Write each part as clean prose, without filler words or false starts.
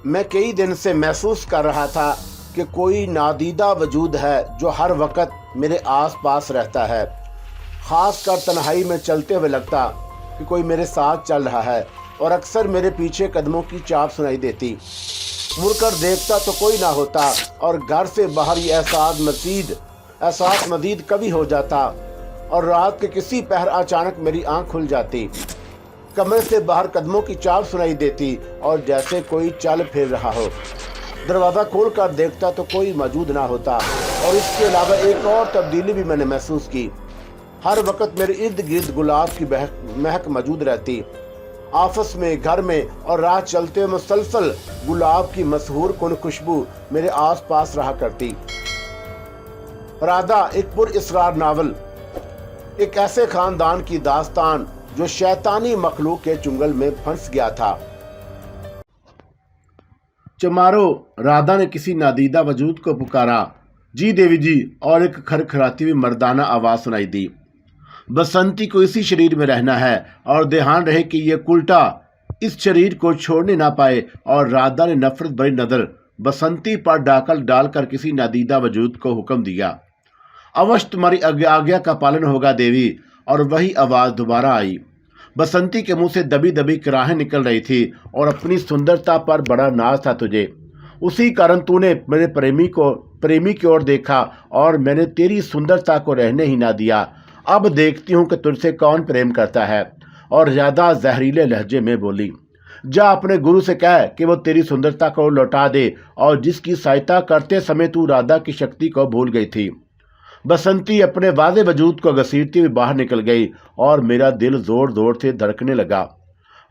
मैं कई दिन से महसूस कर रहा था कि कोई नादीदा वजूद है जो हर वक्त मेरे आस पास रहता है। ख़ास कर तन्हाई में चलते हुए लगता कि कोई मेरे साथ चल रहा है और अक्सर मेरे पीछे कदमों की चाप सुनाई देती। मुड़कर देखता तो कोई ना होता और घर से बाहर ये एहसास मजीद कभी हो जाता और रात के किसी पहर अचानक मेरी आंख खुल जाती। कमरे से बाहर कदमों की चाल सुनाई देती और जैसे कोई चल फिर रहा हो। दरवाज़ा खोल कर देखता तो कोई मौजूद ना होता और इसके अलावा एक और तब्दीली भी मैंने महसूस की। हर वक्त मेरे इर्द गिर्द गुलाब की महक मौजूद रहती। ऑफिस में, घर में और राह चलते हुए मुसलसल गुलाब की मशहूर कुन खुशबू मेरे आस पास रहा करती। राधा एक पुरअसरार नावल, एक ऐसे खानदान की दास्तान जो शैतानी मखलूक के चुंगल में फंस गया था। चमारो, राधा ने किसी नादीदा वजूद को पुकारा। जी देवी जी, और एक खरखराती हुई मर्दाना आवाज सुनाई दी। बसंती को इसी शरीर में रहना है और ध्यान रहे कि यह कुल्टा इस शरीर को छोड़ने ना पाए। और राधा ने नफरत भरी नजर बसंती पर डालकर किसी नादीदा वजूद को हुक्म दिया, अवश्य तुम्हारी आज्ञा का पालन होगा देवी। और वही आवाज दोबारा आई। बसंती के मुंह से दबी दबी कराहें निकल रही थी और अपनी सुंदरता पर बड़ा नाज था तुझे। उसी कारण तूने मेरे प्रेमी की ओर देखा और मैंने तेरी सुंदरता को रहने ही ना दिया। अब देखती हूँ कि तुझसे कौन प्रेम करता है। और ज्यादा जहरीले लहजे में बोली, जा अपने गुरु से कह कि वो तेरी सुंदरता को लौटा दे और जिसकी सहायता करते समय तू राधा की शक्ति को भूल गई थी। बसंती अपने वादे वजूद को घसीटती हुई बाहर निकल गई और मेरा दिल जोर जोर से धड़कने लगा।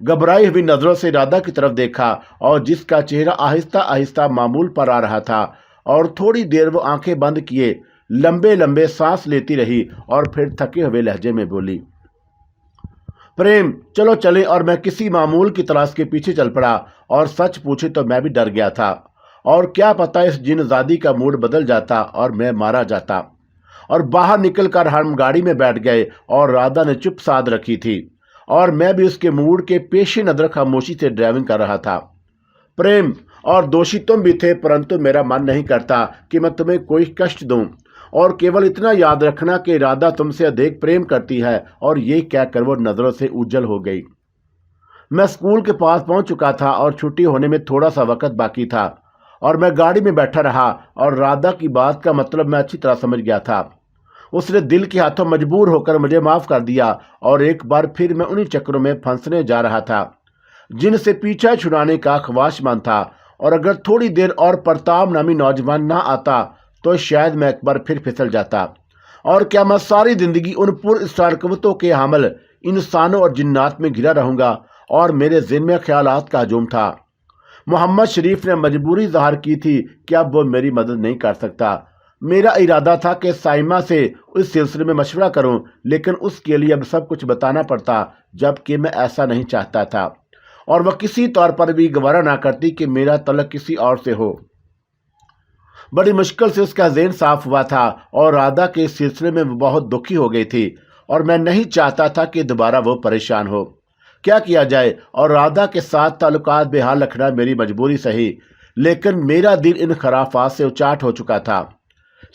घबराई हुई नजरों से राधा की तरफ देखा और जिसका चेहरा आहिस्ता आहिस्ता मामूल पर आ रहा था। और थोड़ी देर वो आंखें बंद किए लंबे लंबे सांस लेती रही और फिर थके हुए लहजे में बोली, प्रेम चलो चले। और मैं किसी मामूल की तलाश के पीछे चल पड़ा। और सच पूछे तो मैं भी डर गया था और क्या पता इस जिन्नजादी का मूड बदल जाता और मैं मारा जाता। और बाहर निकलकर हम गाड़ी में बैठ गए और राधा ने चुप साध रखी थी और मैं भी उसके मूड के पेश नजर खामोशी से ड्राइविंग कर रहा था। प्रेम, और दोषी तुम भी थे, परंतु मेरा मन नहीं करता कि मैं तुम्हें कोई कष्ट दूं। और केवल इतना याद रखना कि राधा तुमसे अधिक प्रेम करती है। और ये कहकर वो नजरों से उज्जल हो गई। मैं स्कूल के पास पहुंच चुका था और छुट्टी होने में थोड़ा सा वक्त बाकी था और मैं गाड़ी में बैठा रहा। और राधा की बात का मतलब मैं अच्छी तरह समझ गया था। उसने दिल के हाथों मजबूर होकर मुझे माफ कर दिया और एक बार फिर मैं उन्हीं चक्रों में फंसने जा रहा था जिनसे पीछा छुड़ाने का ख्वाहिशमंद था। और अगर थोड़ी देर और प्रताप नामी नौजवान ना आता तो शायद मैं एक बार फिर फिसल जाता। और क्या मैं सारी जिंदगी उन पुरअसरार कवतों के हामिल इंसानों और जिन्नात में घिरा रहूंगा। और मेरे ज़हन में ख्यालात का हजूम था। मोहम्मद शरीफ ने मजबूरी ज़ाहिर की थी कि अब वो मेरी मदद नहीं कर सकता। मेरा इरादा था कि साइमा से इस सिलसिले में मशवरा करूं, लेकिन उसके लिए अब सब कुछ बताना पड़ता, जबकि मैं ऐसा नहीं चाहता था। और वह किसी तौर पर भी गवारा ना करती कि मेरा तलक किसी और से हो। बड़ी मुश्किल से उसका ज़हन साफ हुआ था और राधा के इस सिलसिले में वो बहुत दुखी हो गई थी और मैं नहीं चाहता था कि दोबारा वो परेशान हो। क्या किया जाए, और राधा के साथ ताल्लुकात बेहाल रखना मेरी मजबूरी सही, लेकिन मेरा दिल इन खराफात से उचाट हो चुका था।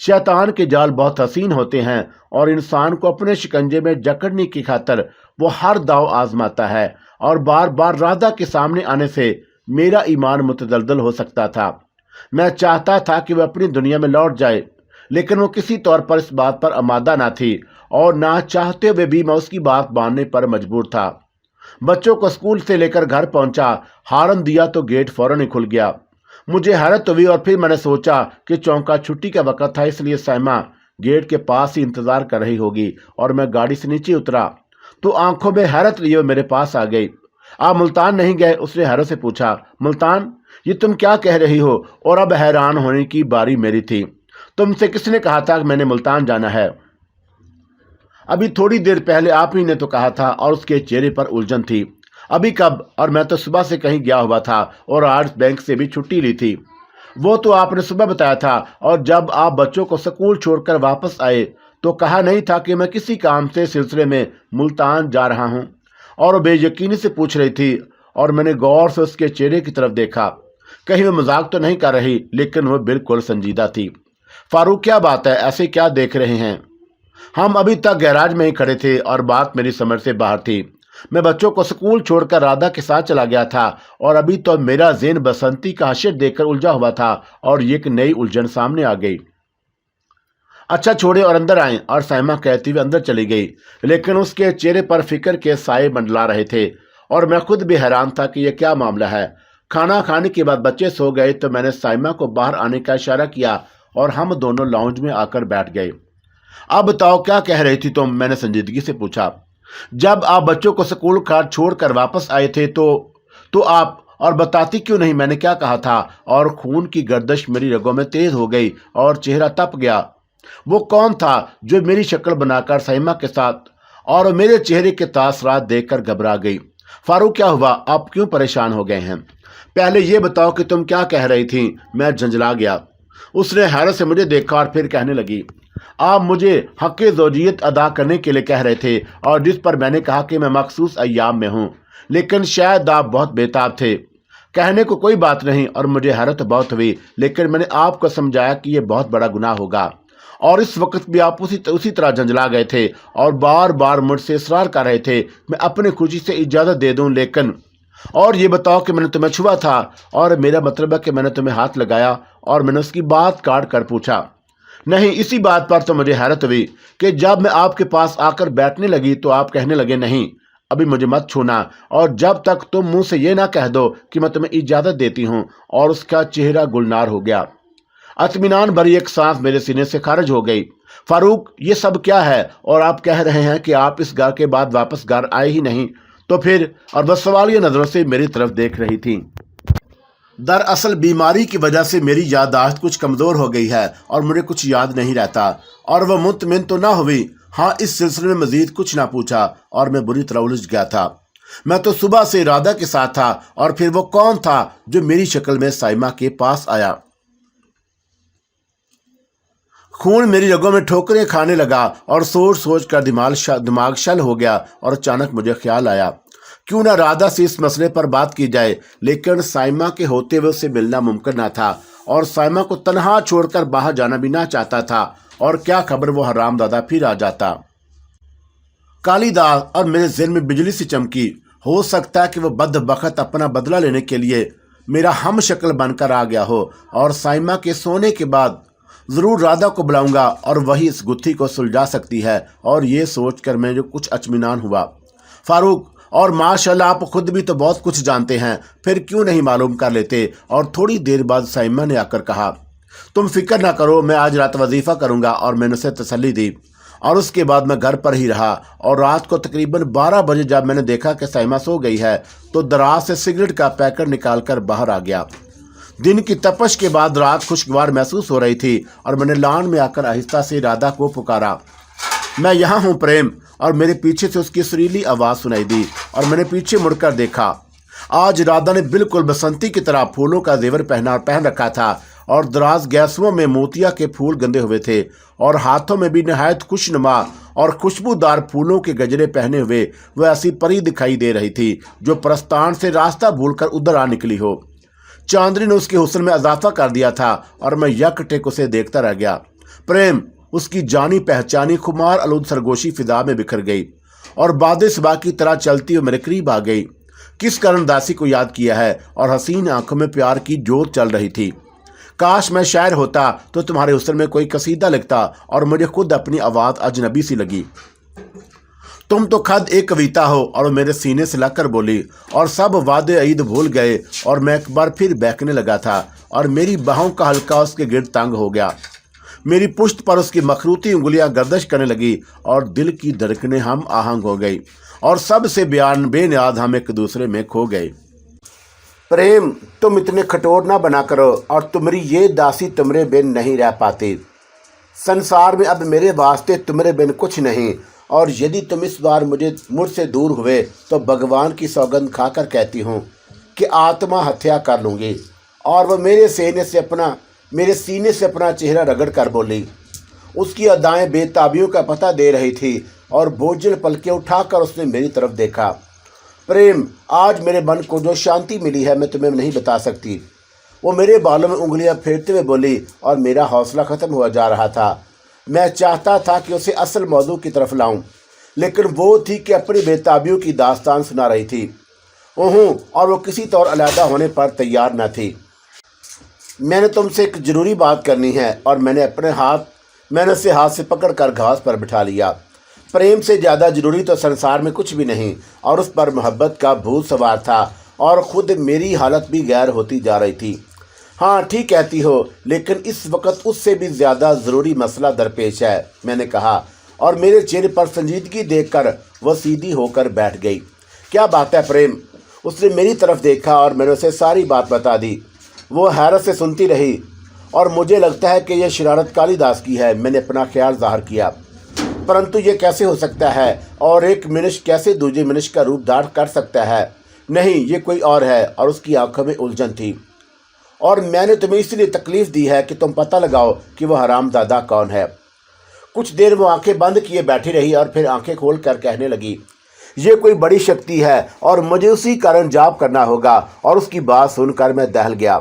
शैतान के जाल बहुत हसीन होते हैं और इंसान को अपने शिकंजे में जकड़ने की खातिर वो हर दाव आजमाता है। और बार बार राधा के सामने आने से मेरा ईमान मुतदलदल हो सकता था। मैं चाहता था कि वह अपनी दुनिया में लौट जाए, लेकिन वो किसी तौर पर इस बात पर आमादा ना थी और ना चाहते हुए भी मैं उसकी बात मानने पर मजबूर था। बच्चों को स्कूल से लेकर घर पहुंचा, हारन दिया तो गेट फौरन ही खुल गया। मुझे हैरत हुई और फिर मैंने सोचा कि चौंका छुट्टी का वक्त था, इसलिए साइमा गेट के पास ही इंतजार कर रही होगी। और मैं गाड़ी से नीचे उतरा तो आंखों में हैरत लिए मेरे पास आ गई। आप मुल्तान नहीं गए? उसने हैरत से पूछा। मुल्तान? ये तुम क्या कह रही हो? और अब हैरान होने की बारी मेरी थी। तुमसे किसने कहा था कि मैंने मुल्तान जाना है? अभी थोड़ी देर पहले आप ही ने तो कहा था। और उसके चेहरे पर उलझन थी। अभी कब? और मैं तो सुबह से कहीं गया हुआ था और आज बैंक से भी छुट्टी ली थी। वो तो आपने सुबह बताया था। और जब आप बच्चों को स्कूल छोड़कर वापस आए तो कहा नहीं था कि मैं किसी काम से सिलसिले में मुल्तान जा रहा हूँ? और वो बेयकीनी से पूछ रही थी और मैंने गौर से उसके चेहरे की तरफ देखा। कहीं वो मजाक तो नहीं कर रही, लेकिन वो बिल्कुल संजीदा थी। फारूक, क्या बात है, ऐसे क्या देख रहे हैं? हम अभी तक गैराज में ही खड़े थे और बात मेरी समझ से बाहर थी। मैं बच्चों को स्कूल छोड़कर राधा के साथ चला गया था और अभी तो मेरा ज़हन बसंती का हशर देखकर उलझा हुआ था और एक नई उलझन सामने आ गई। अच्छा छोड़े और अंदर आए, और साइमा कहती हुई अंदर चली गई, लेकिन उसके चेहरे पर फिक्र के साए मंडला रहे थे और मैं खुद भी हैरान था कि यह क्या मामला है। खाना खाने के बाद बच्चे सो गए तो मैंने साइमा को बाहर आने का इशारा किया और हम दोनों लाउंज में आकर बैठ गए। अब बताओ, क्या कह रही थी तुम? मैंने संजीदगी से पूछा। जब आप बच्चों को स्कूल का छोड़कर वापस आए थे तो आप और बताती क्यों नहीं मैंने क्या कहा था? और खून की गर्दिश मेरी रगों में तेज हो गई और चेहरा तप गया। वो कौन था जो मेरी शक्ल बनाकर साइमा के साथ और मेरे चेहरे के तासरात देखकर घबरा गई? फारूक, क्या हुआ? आप क्यों परेशान हो गए हैं? पहले ये बताओ कि तुम क्या कह रही थी। मैं झंझला गया। उसने हैरत से मुझे देखा और फिर कहने लगी, आप मुझे हक़ ज़ौजियत अदा करने के लिए कह रहे थे और जिस पर मैंने कहा कि मैं मखसूस अय्याम में हूँ, लेकिन शायद आप बहुत बेताब थे। कहने को कोई बात नहीं और मुझे हैरत बहुत हुई, लेकिन मैंने आपको समझाया कि यह बहुत बड़ा गुनाह होगा और इस वक्त भी आप उसी तरह झंझला गए थे और बार बार मुझसे इसरार कर रहे थे मैं अपनी खुशी से इजाज़त दे दूं। लेकिन और ये बताओ कि मैंने तुम्हें छुआ था? और मेरा मतलब है कि मैंने तुम्हें हाथ लगाया? और मैंने उसकी बात काट कर पूछा। नहीं। इसी बात पर तो मुझे हैरत हुई कि जब मैं आपके पास आकर बैठने लगी तो आप कहने लगे, नहीं अभी मुझे मत छूना, और जब तक तुम मुंह से ये ना कह दो कि मैं तुम्हें इजाज़त देती हूँ। और उसका चेहरा गुलनार हो गया। इत्मीनान भरी एक सांस मेरे सीने से खारिज हो गई। फारूक, ये सब क्या है? और आप कह रहे हैं कि आप इस घर के बाद वापस घर आए ही नहीं, तो फिर? और बस सवालिया नजरों से मेरी तरफ देख रही थी। दरअसल बीमारी की वजह से मेरी याददाश्त कुछ कमज़ोर हो गई है और मुझे कुछ याद नहीं रहता। और वह मुतमिन तो ना हुई। हाँ, इस सिलसिले में मजीद कुछ ना पूछा और मैं बुरी तरह उलझ गया था। मैं तो सुबह से राधा के साथ था और फिर वो कौन था जो मेरी शक्ल में साइमा के पास आया? खून मेरी रगों में ठोकरें खाने लगा और सोच सोच कर दिमाग शल हो गया। और अचानक मुझे ख्याल आया, क्यों ना राधा से इस मसले पर बात की जाए, लेकिन साइमा के होते हुए उससे मिलना मुमकिन न था और साइमा को तन्हा छोड़कर बाहर जाना भी ना चाहता था। और क्या खबर वो हरामजादा फिर आ जाता। काली दाल और मेरे ज़हन में बिजली सी चमकी। हो सकता है कि वो बदबख्त अपना बदला लेने के लिए मेरा हम शक्ल बनकर आ गया हो और साइमा के सोने के बाद ज़रूर राधा को बुलाऊंगा और वही इस गुत्थी को सुलझा सकती है। और ये सोचकर मैं जो कुछ अचमिनान हुआ। फारूक, और माशाल्लाह आप खुद भी तो बहुत कुछ जानते हैं, फिर क्यों नहीं मालूम कर लेते? और थोड़ी देर बाद साइमा ने आकर कहा, तुम फिक्र ना करो, मैं आज रात वजीफ़ा करूंगा। और मैंने उसे तसल्ली दी और उसके बाद मैं घर पर ही रहा। और रात को तकरीबन 12 बजे जब मैंने देखा कि साइमा सो गई है तो दराज से सिगरेट का पैकेट निकालकर बाहर आ गया। दिन की तपश के बाद रात खुशगवार महसूस हो रही थी और मैंने लॉन में आकर आहिस्ता से राधा को पुकारा, मैं यहाँ हूँ प्रेम। और मेरे पीछे से उसकी सुरीली आवाज़ सुनाई दी और मैंने पीछे मुड़कर देखा। आज राधा ने बिल्कुल बसंती की तरह फूलों का जेवर पहन रखा था और दराज गैसुओं में मोतिया के फूल गंदे हुए थे और हाथों में भी नहायत खुशनुमा और खुशबूदार फूलों के गजरे पहने हुए वह ऐसी परी दिखाई दे रही थी जो प्रस्थान से रास्ता भूलकर उधर आ निकली हो। चांदनी ने उसके हुस्न में इजाफा कर दिया था और मैं यकटेक उसे देखता रह गया। प्रेम उसकी जानी पहचानी खुमार आलूद सरगोशी फिजा में बिखर गई और बादे सबा की तरह चलती हुई मेरे करीब आ गई। किस कारण दासी को याद किया है और हसीन आंखों में प्यार की जोत चल रही थी। काश मैं शायर होता तो तुम्हारे हुस्न में कोई कसीदा लिखता। और मुझे खुद अपनी आवाज़ अजनबी सी लगी। तुम तो खुद एक कविता हो। और मेरे सीने से लगकर बोली और सब वादे ईद भूल गए और मैं एक बार फिर बहकने लगा था और मेरी बाहों का हल्का उसके गिर्द तंग हो गया। मेरी पुश्त पर उसकी मखरूती उंगलियां गर्दश करने लगी और दिल की धड़कनें हम आहंग हो गई और सबसे बेनियाद हम एक दूसरे में खो गए। प्रेम, तुम इतने कठोर ना बना करो और तुम्हारी ये दासी तुम्हारे बिन नहीं रह पाती। संसार में अब मेरे वास्ते तुम्हारे बिन कुछ नहीं। और यदि तुम इस बार मुझसे दूर हुए तो भगवान की सौगंध खाकर कहती हूँ कि आत्मा हत्या कर लूँगी। और वह मेरे सीने से अपना चेहरा रगड़ कर बोली। उसकी अदाएं बेताबियों का पता दे रही थी और बोझल पलके उठाकर उसने मेरी तरफ देखा। प्रेम, आज मेरे मन को जो शांति मिली है मैं तुम्हें नहीं बता सकती। وہ میرے بالوں میں انگلیاں پھیرتے ہوئے بولی اور میرا حوصلہ ختم ہوا جا رہا تھا۔ میں چاہتا تھا کہ اسے اصل موضوع کی طرف لاؤں، لیکن وہ تھی کہ اپنی بے تابیوں کی داستان سنا رہی تھی۔ اور وہ کسی طور علیحدہ ہونے پر تیار نہ تھی۔ میں نے تم سے ایک ضروری بات کرنی ہے، اور میں نے اسے ہاتھ سے پکڑ کر گھاس پر بٹھا لیا۔ پریم سے زیادہ ضروری تو سنسار میں کچھ بھی نہیں، اور اس پر محبت کا بھوت سوار تھا، اور خود میری حالت بھی غیر ہوتی جا رہی تھی۔ ہاں ٹھیک کہتی ہو، لیکن اس وقت اس سے بھی زیادہ ضروری مسئلہ درپیش ہے، میں نے کہا، اور میرے چہرے پر سنجیدگی دیکھ کر وہ سیدھی ہو کر بیٹھ گئی۔ کیا بات ہے پریم؟ اس نے میری طرف دیکھا اور میں نے اسے ساری بات بتا دی۔ وہ حیرت سے سنتی رہی، اور مجھے لگتا ہے کہ یہ شرارت کالی داس کی ہے، میں نے اپنا خیال ظاہر کیا۔ پرنتو یہ کیسے ہو سکتا ہے، اور ایک منش کیسے دوسرے منش کا روپ دھار کر سکتا ہے؟ نہیں، یہ کوئی اور ہے، اور اس کی آنکھوں میں الجھن تھی۔ اور میں نے تمہیں اس لیے تکلیف دی ہے کہ تم پتہ لگاؤ کہ وہ حرام زادہ کون ہے۔ کچھ دیر وہ آنکھیں بند کیے بیٹھی رہی، اور پھر آنکھیں کھول کر کہنے لگی، یہ کوئی بڑی شکتی ہے، اور مجھے اسی کا انجام کرنا ہوگا۔ اور اس کی بات سن کر میں دہل گیا۔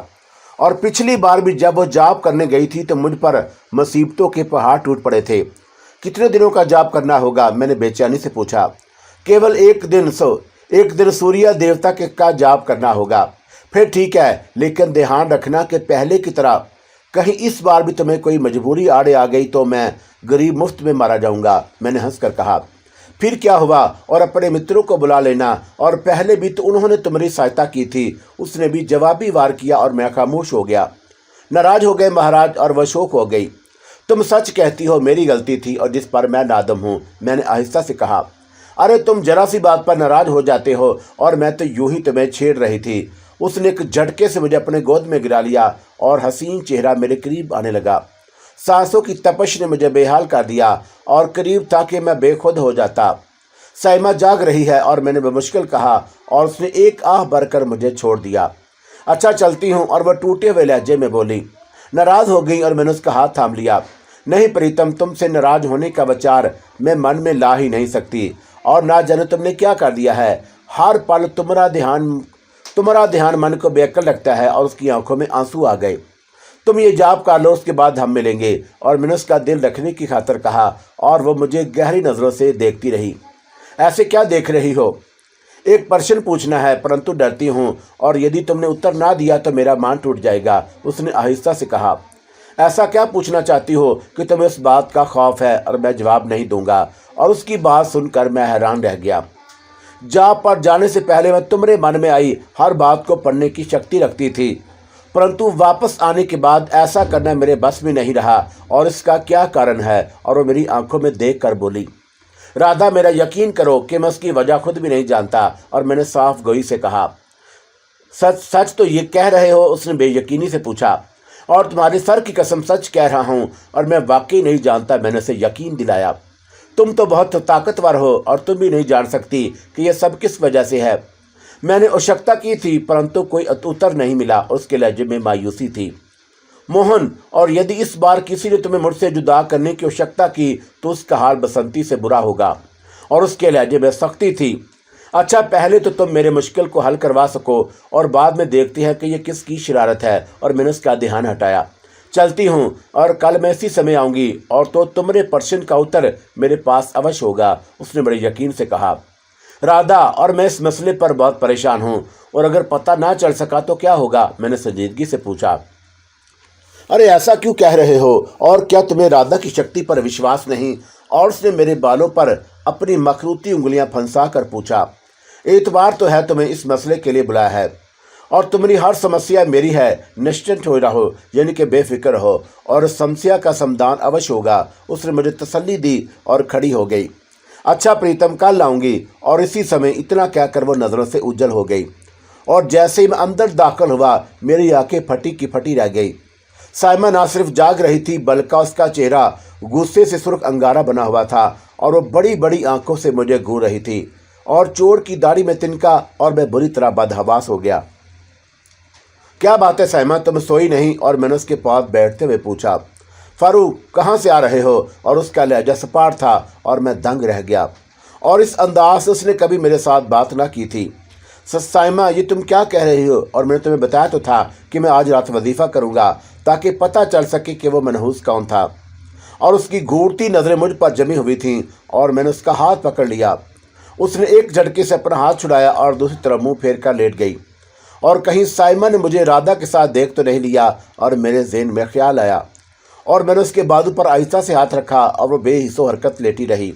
اور پچھلی بار بھی جب وہ جاب کرنے گئی تھی تو مجھ پر مصیبتوں کے پہاڑ ٹوٹ پڑے تھے۔ کتنے دنوں کا جاب کرنا ہوگا؟ میں نے بے چینی سے پوچھا۔ کیول ایک دن سوریہ دیوتا کا جاب کرنا ہوگا۔ پھر ٹھیک ہے، لیکن دھیان رکھنا کہ پہلے کی طرح کہیں اس بار بھی تمہیں کوئی مجبوری آڑے آ گئی تو میں غریب مفت میں مارا جاؤں گا، میں نے ہنس کر کہا۔ پھر کیا ہوا؟ اور اپنے متروں کو بلا لینا، اور پہلے بھی تو انہوں نے تمہاری سہایتا کی تھی۔ اس نے بھی جوابی وار کیا، اور میں خاموش ہو گیا۔ ناراض ہو گئے مہاراج، اور وہ شوق ہو گئی۔ تم سچ کہتی ہو، میری غلطی تھی، اور جس پر میں نادم ہوں، میں نے آہستہ سے کہا۔ ارے تم ذرا سی بات پر ناراض ہو جاتے ہو، اور میں تو یوں ہی تمہیں چھیڑ رہی تھی۔ اس نے ایک جھٹکے سے مجھے اپنے گود میں گرا لیا، اور حسین چہرہ میرے قریب آنے لگا۔ سانسوں کی تپش نے مجھے بے حال کر دیا، اور قریب تھا کہ میں بے خود ہو جاتا۔ سائمہ جاگ رہی ہے، اور میں نے بمشکل کہا، اور اس نے ایک آہ بھر کر مجھے چھوڑ دیا۔ اچھا چلتی ہوں، اور وہ ٹوٹے ہوئے لہجے میں بولی۔ ناراض ہو گئی، اور میں نے اس کا ہاتھ تھام لیا۔ نہیں پریتم، تم سے ناراض ہونے کا وچار میں من میں لا ہی نہیں سکتی، اور نہ جانے تم نے کیا کر دیا ہے۔ ہر پل تمہارا دھیان من کو بے عقل رکھتا ہے، اور اس کی آنکھوں میں آنسو آ گئے۔ تم یہ جاب کر لو، اس کے بعد ہم ملیں گے، اور میں نے اس کا دل رکھنے کی خاطر کہا، اور وہ مجھے گہری نظروں سے دیکھتی رہی۔ ایسے کیا دیکھ رہی ہو؟ ایک پرشن پوچھنا ہے، پرنتو ڈرتی ہوں، اور یدی تم نے اتر نہ دیا تو میرا مان ٹوٹ جائے گا، اس نے آہستہ سے کہا۔ ایسا کیا پوچھنا چاہتی ہو کہ تمہیں اس بات کا خوف ہے؟ اور میں جواب نہیں دوں گا، اور اس کی بات سن کر میں حیران رہ گیا۔ جاب پر جانے سے پہلے میں تمہارے من میں آئی ہر بات کو پڑھنے کی شکتی رکھتی تھی، پرنتو واپس آنے کے بعد ایسا کرنا میرے بس میں نہیں رہا، اور اس کا کیا کارن ہے؟ اور وہ میری آنکھوں میں دیکھ کر بولی، رادھا میرا یقین کرو کہ میں اس کی وجہ خود بھی نہیں جانتا۔ اور میں نے صاف گوئی سے کہا، سچ تو یہ کہہ رہے ہو؟ اس نے بے یقینی سے پوچھا۔ اور تمہارے سر کی قسم سچ کہہ رہا ہوں، اور میں واقعی نہیں جانتا، میں نے اسے یقین دلایا۔ تم تو بہت طاقتور ہو، اور تم بھی نہیں جان سکتی کہ یہ سب کس وجہ سے ہے۔ میں نے اشکتا کی تھی، پرنتو کوئی اتر نہیں ملا، اس کے لہجے میں مایوسی تھی۔ موہن، اور یدی اس بار کسی نے تمہیں مجھ سے جدا کرنے کی اشکتا کی تو اس کا حال بسنتی سے برا ہوگا، اور اس کے لہجے میں سختی تھی۔ اچھا پہلے تو تم میرے مشکل کو حل کروا سکو، اور بعد میں دیکھتی ہے کہ یہ کس کی شرارت ہے۔ اور میں نے اس کا دھیان ہٹایا۔ چلتی ہوں، اور کل میں اسی سمے آؤں گی، اور تو تمہارے پرشن کا اتر میرے پاس اوش ہوگا، اس نے بڑے یقین سے کہا۔ رادھا، اور میں اس مسئلے پر بہت پریشان ہوں، اور اگر پتہ نہ چل سکا تو کیا ہوگا؟ میں نے سنجیدگی سے پوچھا۔ ارے ایسا کیوں کہہ رہے ہو؟ اور کیا تمہیں رادھا کی شکتی پر وشواس نہیں؟ اور اس نے میرے بالوں پر اپنی مخروطی انگلیاں پھنسا کر پوچھا۔ اعتبار تو ہے تمہیں اس مسئلے کے لیے بلایا ہے، اور تمہاری ہر سمسیا میری ہے، نشچنت ہو رہو، یعنی کہ بے فکر ہو، اور سمسیا کا سمدھان اوش ہوگا، اس نے مجھے تسلی دی اور کھڑی ہو گئی۔ اچھا پریتم، کل لاؤں گی۔ اور اسی سمے اتنا کہہ کر وہ نظروں سے اوجھل ہو گئی، اور جیسے ہی میں اندر داخل ہوا میری آنکھیں پھٹی کی پھٹی رہ گئی۔ سائمہ نہ صرف جاگ رہی تھی بلکہ اس کا چہرہ غصے سے سرخ انگارہ بنا ہوا تھا، اور وہ بڑی بڑی آنکھوں سے مجھے گھور رہی تھی، اور چوڑ کی داڑھی میں تنکا، اور میں بری طرح بدحواس ہو گیا۔ کیا بات ہے سائمہ، تم سوئی نہیں؟ اور میں نے اس کے پاس بیٹھتے ہوئے پوچھا۔ فاروق، کہاں سے آ رہے ہو؟ اور اس کا لہجہ سپاٹ تھا، اور میں دنگ رہ گیا، اور اس انداز سے اس نے کبھی میرے ساتھ بات نہ کی تھی۔ साइमा, ये तुम क्या कह रही हो? और मैंने तुम्हें बताया तो था कि मैं आज रात वजीफा करूंगा ताकि पता चल सके कि वो मनहूस कौन था। और उसकी घूरती नजरें मुझ पर जमी हुई थीं और मैंने उसका हाथ पकड़ लिया। उसने एक झटके से अपना हाथ छुड़ाया और दूसरी तरफ मुंह फेर कर लेट गई। और कहीं साइमा ने मुझे राधा के साथ देख तो नहीं लिया। और मेरे ज़हन में ख्याल आया और मैंने उसके बाजू पर आहिस्ता से हाथ रखा और वो बेहिस्सो हरकत लेटी रही।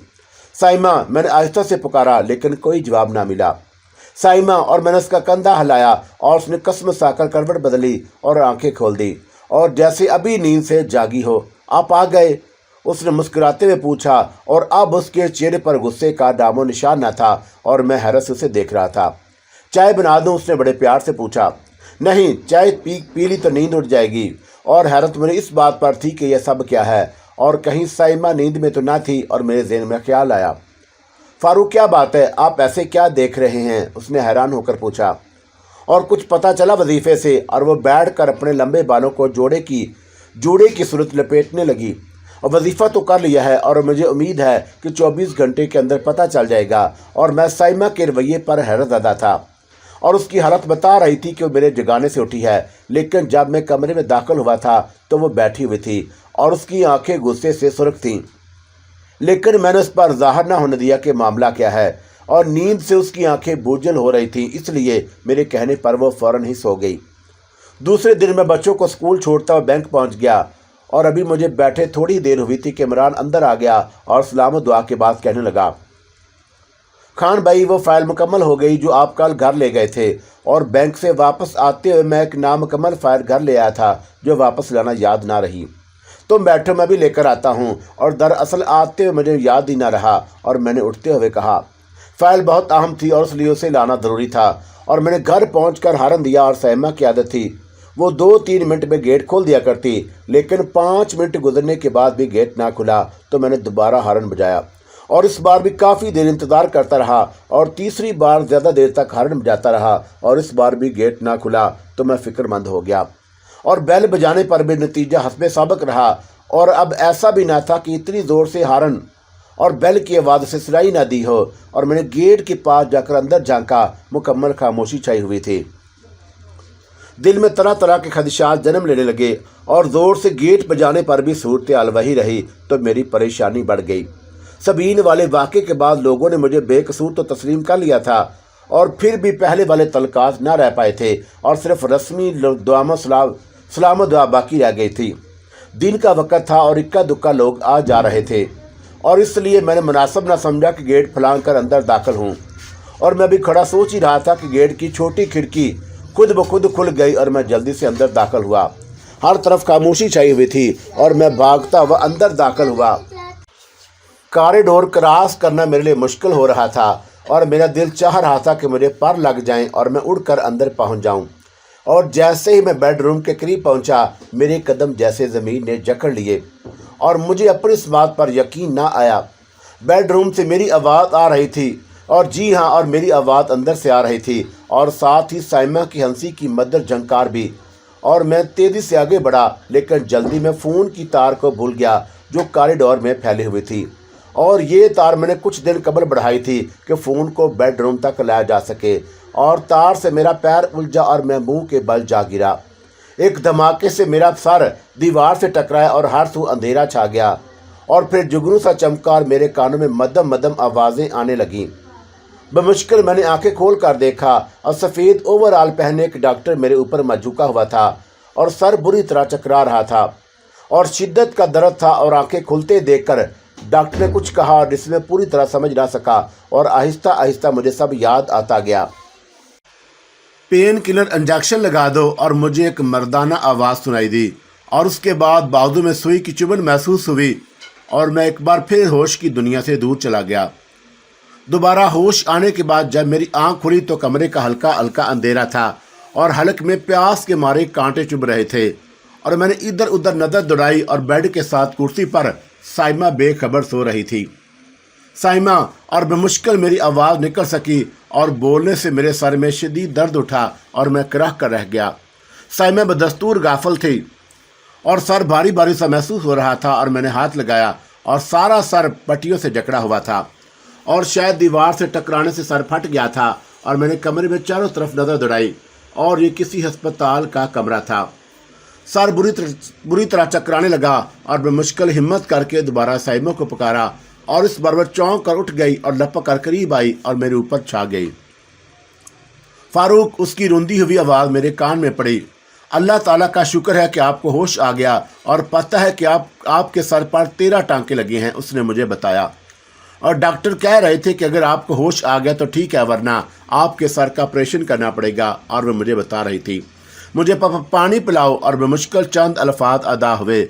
साइमा, मैंने आहिस्ता से पुकारा लेकिन कोई जवाब ना मिला। साइमा, और मैंने उसका कंधा हिलाया और उसने कसमसा कर करवट बदली और आंखें खोल दी और जैसे अभी नींद से जागी हो। आप आ गए? उसने मुस्कुराते हुए पूछा और अब उसके चेहरे पर गुस्से का नामो निशान न था और मैं हैरत से उसे देख रहा था। चाय बना दूं? उसने बड़े प्यार से पूछा। नहीं, चाय पी ली तो नींद उठ जाएगी। और हैरत मुझे इस बात पर थी कि यह सब क्या है और कहीं साइमा नींद में तो ना थी। और मेरे ज़हन में ख्याल आया, फारूक क्या बात है, आप ऐसे क्या देख रहे हैं? उसने हैरान होकर पूछा। और कुछ पता चला वजीफे से? और वो बैठकर अपने लंबे बालों को जोड़े की सूरत लपेटने लगी। और वजीफ़ा तो कर लिया है और मुझे उम्मीद है कि 24 घंटे के अंदर पता चल जाएगा। और मैं साइमा के रवैये पर हैरत ज़दा था और उसकी हालत बता रही थी कि वो मेरे जगाने से उठी है। लेकिन जब मैं कमरे में दाखिल हुआ था तो वो बैठी हुई थी और उसकी आंखें गुस्से से सुर्ख थीं। लेकिन मैंने उस पर ज़ाहिर न होने दिया कि मामला क्या है। और नींद से उसकी आंखें बोझल हो रही थीं, इसलिए मेरे कहने पर वो फ़ौरन ही सो गई। दूसरे दिन मैं बच्चों को स्कूल छोड़ता हुआ बैंक पहुंच गया और अभी मुझे बैठे थोड़ी देर हुई थी कि इमरान अंदर आ गया और सलाम दुआ के बाद कहने लगा, खान भाई, वो फाइल मुकम्मल हो गई जो आप कल घर ले गए थे। और बैंक से वापस आते हुए मैं एक नामुकम्मल फाइल घर ले आया था जो वापस लाना याद ना रही। तुम बैठो, मैं भी लेकर आता हूँ। और दरअसल आते हुए मुझे याद ही ना रहा और मैंने उठते हुए कहा, फाइल बहुत अहम थी और इसलिए उसे लाना ज़रूरी था। और मैंने घर पहुँचकर हारन दिया और सहमा की आदत थी वो 2-3 मिनट में गेट खोल दिया करती, लेकिन 5 मिनट गुजरने के बाद भी गेट ना खुला तो मैंने दोबारा हारन बजाया और इस बार भी काफ़ी देर इंतज़ार करता रहा और तीसरी बार ज़्यादा देर तक हारन बजाता रहा और इस बार भी गेट ना खुला तो मैं फ़िक्रमंद हो गया। और बेल बजाने पर भी नतीजा हस्बे साबिक रहा। और अब ऐसा भी ना था कि इतनी ज़ोर से हारन और बेल की आवाज़ से सुनाई ना दी हो। और मैंने गेट के पास जाकर अंदर झांका, मुकम्मल खामोशी छाई हुई थी। दिल में तरह तरह के खदशात जन्म लेने लगे और ज़ोर से गेट बजाने पर भी सूरत हाल वही रही तो मेरी परेशानी बढ़ गई। सबीन वाले वाक़े के बाद लोगों ने मुझे बेकसूर तो तस्लीम कर लिया था और फिर भी पहले वाले तलकात ना रह पाए थे और सिर्फ रस्मी सलाम दुआ बाकी रह गई थी। दिन का वक़्त था और इक्का दुक्का लोग आ जा रहे थे और इसलिए मैंने मुनासिब ना समझा कि गेट फलांग कर अंदर दाखिल हूँ। और मैं भी खड़ा सोच ही रहा था कि गेट की छोटी खिड़की खुद ब खुद खुल गई और मैं जल्दी से अंदर दाखिल हुआ। हर तरफ खामोशी छाई हुई थी और मैं भागता हुआ अंदर दाखिल हुआ। कॉरिडोर क्रॉस करना मेरे लिए मुश्किल हो रहा था और मेरा दिल चाह रहा था कि मुझे पर लग जाएं और मैं उड़कर अंदर पहुंच जाऊं। और जैसे ही मैं बेडरूम के करीब पहुंचा, मेरे कदम जैसे ज़मीन ने जकड़ लिए और मुझे अपनी इस बात पर यकीन ना आया। बेडरूम से मेरी आवाज़ आ रही थी और जी हाँ, और मेरी आवाज़ अंदर से आ रही थी और साथ ही साइमा की हंसी की मदर झंकार भी। और मैं तेज़ी से आगे बढ़ा लेकिन जल्दी में फ़ोन की तार को भूल गया जो कॉरिडोर में फैली हुई थी। और ये तार मैंने कुछ दिन कबल बढ़ाई थी कि फ़ोन को बेडरूम तक लाया जा सके। और तार से मेरा पैर उलझा और मैं मुंह के बल जा गिरा। एक धमाके से मेरा सर दीवार से टकराया और हर सू अंधेरा छा गया और फिर जुगनू सा चमका और मेरे कानों में मदम मदम आवाज़ें आने लगीं। बमुश्किल मैंने आंखें खोल कर देखा और सफ़ेद ओवरऑल पहने एक डॉक्टर मेरे ऊपर झुका हुआ था और सर बुरी तरह चकरा रहा था और शिद्दत का दर्द था। और आंखें खुलते देखकर डॉक्टर ने कुछ कहा जिसमें पूरी तरह समझ ना सका और आहिस्ता आहिस्ता मुझे सब याद आता गया। पेन किलर इंजेक्शन लगा दो। और मुझे एक मर्दाना आवाज़ सुनाई दी और उसके बाद बाजू में सुई की चुभन महसूस हुई और मैं एक बार फिर होश की दुनिया से दूर चला गया। दोबारा होश आने के बाद जब मेरी आंख खुली तो कमरे का हल्का हल्का अंधेरा था और हलक में प्यास के मारे कांटे चुभ रहे थे। और मैंने इधर उधर नज़र दौड़ाई और बेड के साथ कुर्सी पर साइमा बेखबर सो रही थी। साइमा, और बमुश्किल मेरी आवाज़ निकल सकी और बोलने से मेरे सर में शदीद दर्द उठा और मैं कराह कर रह गया। साइमा बदस्तूर गाफल थी और सर भारी भारी सा महसूस हो रहा था और मैंने हाथ लगाया और सारा सर पट्टियों से जकड़ा हुआ था और शायद दीवार से टकराने से सर फट गया था اور میں نے کمرے میں چاروں طرف نظر دوڑائی اور یہ کسی ہسپتال کا کمرہ تھا۔ سر بری طرح چکرانے لگا اور میں مشکل ہمت کر کے دوبارہ سائمہ کو پکارا اور اس بار وہ چونک کر اٹھ گئی اور لپک کر قریب آئی اور میرے اوپر چھا گئی۔ فاروق، اس کی روندی ہوئی آواز میرے کان میں پڑی۔ اللہ تعالیٰ کا شکر ہے کہ آپ کو ہوش آ گیا اور پتہ ہے کہ آپ کے سر پر 13 ٹانکے لگے ہیں، اس نے مجھے بتایا، اور ڈاکٹر کہہ رہے تھے کہ اگر آپ کو ہوش آ گیا تو ٹھیک ہے، ورنہ آپ کے سر کا آپریشن کرنا پڑے گا۔ اور وہ مجھے بتا رہی تھی، مجھے پانی پلاؤ، اور بمشکل چند الفاظ ادا ہوئے۔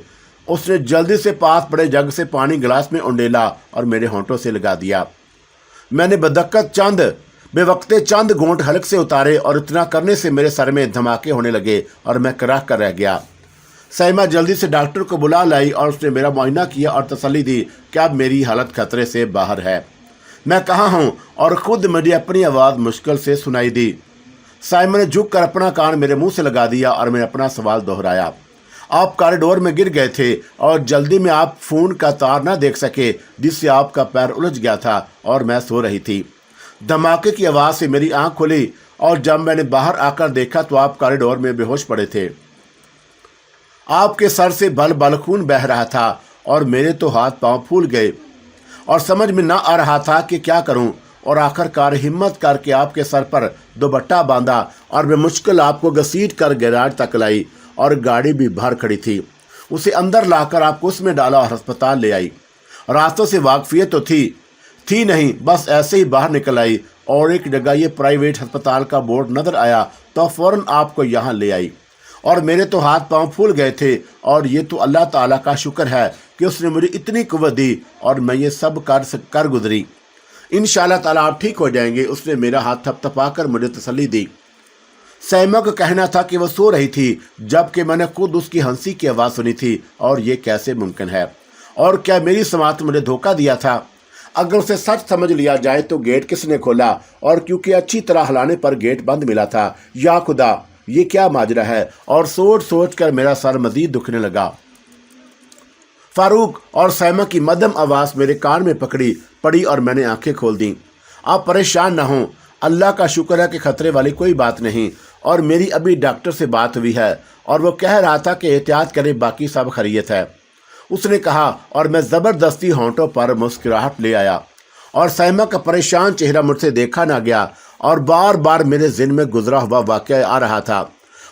اس نے جلدی سے پاس پڑے جگ سے پانی گلاس میں انڈیلا اور میرے ہونٹوں سے لگا دیا۔ میں نے بے وقت چند گھونٹ حلق سے اتارے اور اتنا کرنے سے میرے سر میں دھماکے ہونے لگے اور میں کراہ کر رہ گیا۔ سائمہ جلدی سے ڈاکٹر کو بلا لائی اور اس نے میرا معائنہ کیا اور تسلی دی کہ اب میری حالت خطرے سے باہر ہے۔ میں کہاں ہوں؟ اور خود مجھے اپنی آواز مشکل سے سنائی دی۔ سائمہ نے جھک کر اپنا کان میرے منہ سے لگا دیا اور میں نے اپنا سوال دہرایا۔ آپ کاریڈور میں گر گئے تھے اور جلدی میں آپ فون کا تار نہ دیکھ سکے جس سے آپ کا پیر الجھ گیا تھا، اور میں سو رہی تھی۔ دھماکے کی آواز سے میری آنکھ کھلی اور جب میں نے باہر آ کر دیکھا تو آپ کاریڈور میں بے ہوش پڑے تھے۔ آپ کے سر سے بل بل خون بہہ رہا تھا اور میرے تو ہاتھ پاؤں پھول گئے اور سمجھ میں نہ آ رہا تھا کہ کیا کروں، اور آخر کار ہمت کر کے آپ کے سر پر دوپٹہ باندھا اور میں مشکل آپ کو گھسیٹ کر گیراج تک لائی، اور گاڑی بھی باہر کھڑی تھی، اسے اندر لا کر آپ کو اس میں ڈالا اور ہسپتال لے آئی۔ راستوں سے واقفیت تو تھی نہیں، بس ایسے ہی باہر نکل آئی اور ایک جگہ یہ پرائیویٹ ہسپتال کا بورڈ نظر آیا تو فوراً آپ کو یہاں لے آئی، اور میرے تو ہاتھ پاؤں پھول گئے تھے، اور یہ تو اللہ تعالیٰ کا شکر ہے کہ اس نے مجھے اتنی قوت دی اور میں یہ سب کر گزری۔ انشاءاللہ تعالیٰ آپ ٹھیک ہو جائیں گے، اس نے میرا ہاتھ تھپ تھپا کر مجھے تسلی دی۔ سائمہ کو کہنا تھا کہ وہ سو رہی تھی، جبکہ میں نے خود اس کی ہنسی کی آواز سنی تھی، اور یہ کیسے ممکن ہے؟ اور کیا میری سماعت مجھے دھوکہ دیا تھا؟ اگر اسے سچ سمجھ لیا جائے تو گیٹ کس نے کھولا، اور کیونکہ اچھی طرح ہلانے پر گیٹ بند ملا تھا؟ یا خدا، یہ کیا ماجرا ہے؟ اور سوچ کر میرا سر مزید دکھنے لگا۔ فاروق اور سائمہ کی مدھم آواز میرے کان میں پڑی اور میں نے آنکھیں کھول دیں۔ آپ پریشان نہ ہوں، اللہ کا شکر ہے کہ خطرے والی کوئی بات نہیں، اور میری ابھی ڈاکٹر سے بات ہوئی ہے اور وہ کہہ رہا تھا کہ احتیاط کرے، باقی سب خیریت ہے، اس نے کہا، اور میں زبردستی ہونٹوں پر مسکراہٹ لے آیا، اور سائمہ کا پریشان چہرہ مجھ سے دیکھا نہ گیا، اور بار بار میرے ذہن میں گزرا ہوا واقعہ آ رہا تھا۔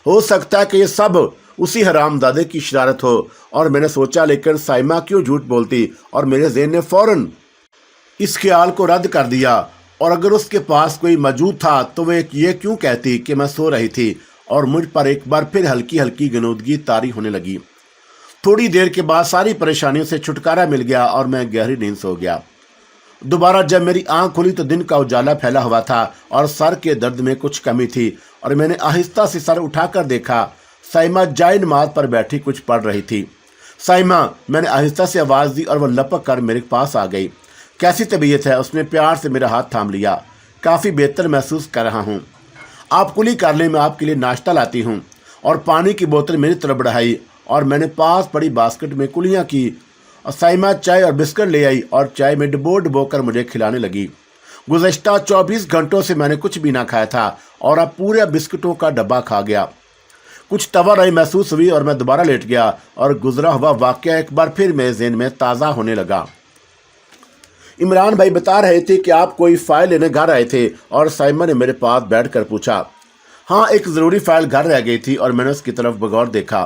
ہو سکتا ہے کہ یہ سب اسی حرام زادے کی شرارت ہو، اور میں نے سوچا لیکن سائمہ کیوں جھوٹ بولتی، اور میرے ذہن نے فوراً اس خیال کو رد کر دیا، اور اگر اس کے پاس کوئی موجود تھا تو وہ یہ کیوں کہتی کہ میں سو رہی تھی، اور مجھ پر ایک بار پھر ہلکی ہلکی گنودگی طاری ہونے لگی۔ تھوڑی دیر کے بعد ساری پریشانیوں سے چھٹکارا مل گیا اور میں گہری نیند سو گیا۔ دوبارہ جب میری آنکھ کھلی تو دن کا اجالا پھیلا ہوا تھا اور سر کے درد میں کچھ کمی تھی، اور میں نے آہستہ سے سر اٹھا کر دیکھا، سائمہ جائے نماز پر بیٹھی کچھ پڑھ رہی تھی۔ سائمہ، میں نے آہستہ سے آواز دی اور وہ لپک کر میرے پاس آ گئی۔ کیسی طبیعت ہے؟ اس نے پیار سے میرا ہاتھ تھام لیا۔ کافی بہتر محسوس کر رہا ہوں، آپ کلی کر لیں، میں آپ کے لیے ناشتہ لاتی ہوں، اور پانی کی بوتل میری طرف بڑھائی، اور میں نے پاس پڑی باسکٹ میں کلیاں کی، اور سائمہ چائے اور بسکٹ لے آئی اور چائے میں ڈبو کر مجھے کھلانے لگی۔ گزشتہ 24 گھنٹوں سے میں نے کچھ بھی نہ کھایا تھا اور اب پورے بسکٹوں کا ڈبہ کھا گیا۔ کچھ توانائی محسوس ہوئی اور میں دوبارہ لیٹ گیا، اور گزرا ہوا واقعہ ایک بار پھر میرے ذہن میں تازہ ہونے لگا۔ عمران بھائی بتا رہے تھے کہ آپ کوئی فائل لینے گھر آئے تھے، اور سائمہ نے میرے پاس بیٹھ کر پوچھا۔ ہاں، ایک ضروری فائل گھر رہ گئی تھی، اور میں نے اس کی طرف بغور دیکھا۔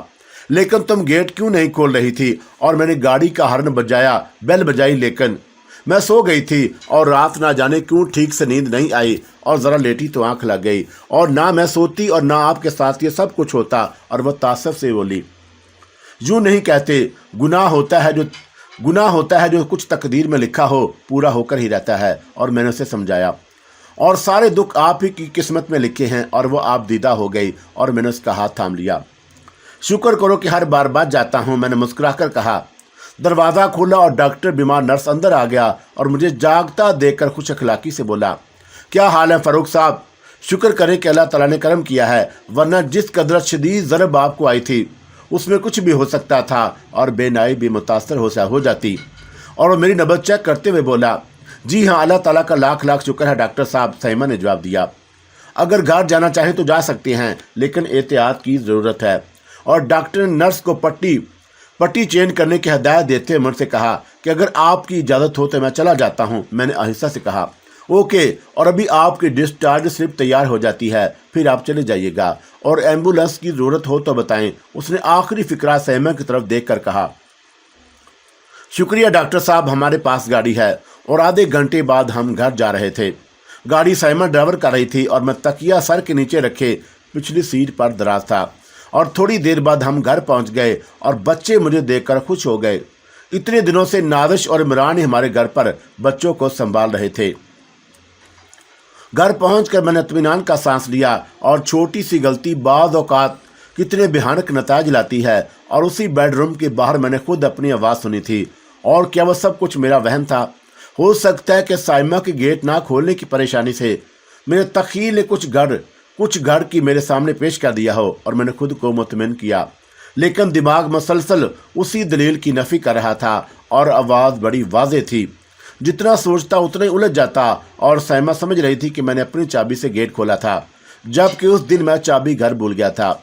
لیکن تم گیٹ کیوں نہیں کھول رہی تھی؟ اور میں نے گاڑی کا ہارن بجایا، بیل بجائی، لیکن میں سو گئی تھی، اور رات نہ جانے کیوں ٹھیک سے نیند نہیں آئی، اور ذرا لیٹی تو آنکھ لگ گئی، اور نہ میں سوتی اور نہ آپ کے ساتھ یہ سب کچھ ہوتا۔ اور وہ تعصب سے بولی، یوں نہیں کہتے، گناہ ہوتا ہے جو کچھ تقدیر میں لکھا ہو پورا ہو کر ہی رہتا ہے۔ اور میں نے اسے سمجھایا، اور سارے دکھ آپ ہی کی قسمت میں لکھے ہیں، اور وہ آپ دیدہ ہو گئی، اور میں نے اس کا ہاتھ تھام لیا۔ شکر کرو کہ ہر بار بچ جاتا ہوں، میں نے مسکرا کر کہا۔ دروازہ کھولا اور ڈاکٹر بیمار نرس اندر آ گیا اور مجھے جاگتا دیکھ کر خوش اخلاقی سے بولا، کیا حال ہے فاروق صاحب؟ شکر کریں کہ اللہ تعالیٰ نے کرم کیا ہے، ورنہ جس قدر شدید ضرب آپ کو آئی تھی اس میں کچھ بھی ہو سکتا تھا، اور بے نائی بھی متاثر ہو جاتی۔ اور وہ میری نبض چیک کرتے ہوئے بولا، جی ہاں، اللہ تعالیٰ کا لاکھ لاکھ شکر ہے ڈاکٹر صاحب، سائمہ نے جواب دیا۔ اگر گھر جانا چاہیں تو جا سکتے ہیں، لیکن احتیاط کی ضرورت ہے۔ اور ڈاکٹر نے نرس کو پٹی چینج کرنے کی ہدایت دیتے ہوئے مجھ سے کہا کہ اگر آپ کی اجازت ہو تو میں چلا جاتا ہوں۔ میں نے آہستہ سے کہا اوکے، اور ابھی آپ کی ڈسچارج سلپ تیار ہو جاتی ہے، پھر آپ چلے جائیے گا، اور ایمبولینس کی ضرورت ہو تو بتائیں۔ اس نے آخری فقرہ سیمہ کی طرف دیکھ کر کہا شکریہ ڈاکٹر صاحب، ہمارے پاس گاڑی ہے۔ اور آدھے گھنٹے بعد ہم گھر جا رہے تھے۔ گاڑی سیمہ ڈرائیور کر رہی تھی اور میں تکیہ سر کے نیچے رکھے پچھلی سیٹ پر دراز تھا۔ اور تھوڑی دیر بعد ہم گھر پہنچ گئے اور بچے مجھے دیکھ کر خوش ہو گئے۔ اتنے دنوں سے نازش اور عمران ہی ہمارے گھر پر بچوں کو سنبھال رہے تھے۔ گھر پہنچ کر میں نے اطمینان کا سانس لیا، اور چھوٹی سی غلطی بعض اوقات کتنے بھیانک نتائج لاتی ہے۔ اور اسی بیڈ روم کے باہر میں نے خود اپنی آواز سنی تھی۔ اور کیا وہ سب کچھ میرا وہم تھا؟ ہو سکتا ہے کہ سائمہ کے گیٹ نہ کھولنے کی پریشانی سے میرے تخیل نے کچھ گھر کی میرے سامنے پیش کر دیا ہو، اور میں نے خود کو مطمئن کیا، لیکن دماغ مسلسل اسی دلیل کی نفی کر رہا تھا، اور آواز بڑی واضح تھی۔ جتنا سوچتا اتنا ہی الجھ جاتا، اور سائمہ سمجھ رہی تھی کہ میں نے اپنی چابی سے گیٹ کھولا تھا، جبکہ اس دن میں چابی گھر بھول گیا تھا۔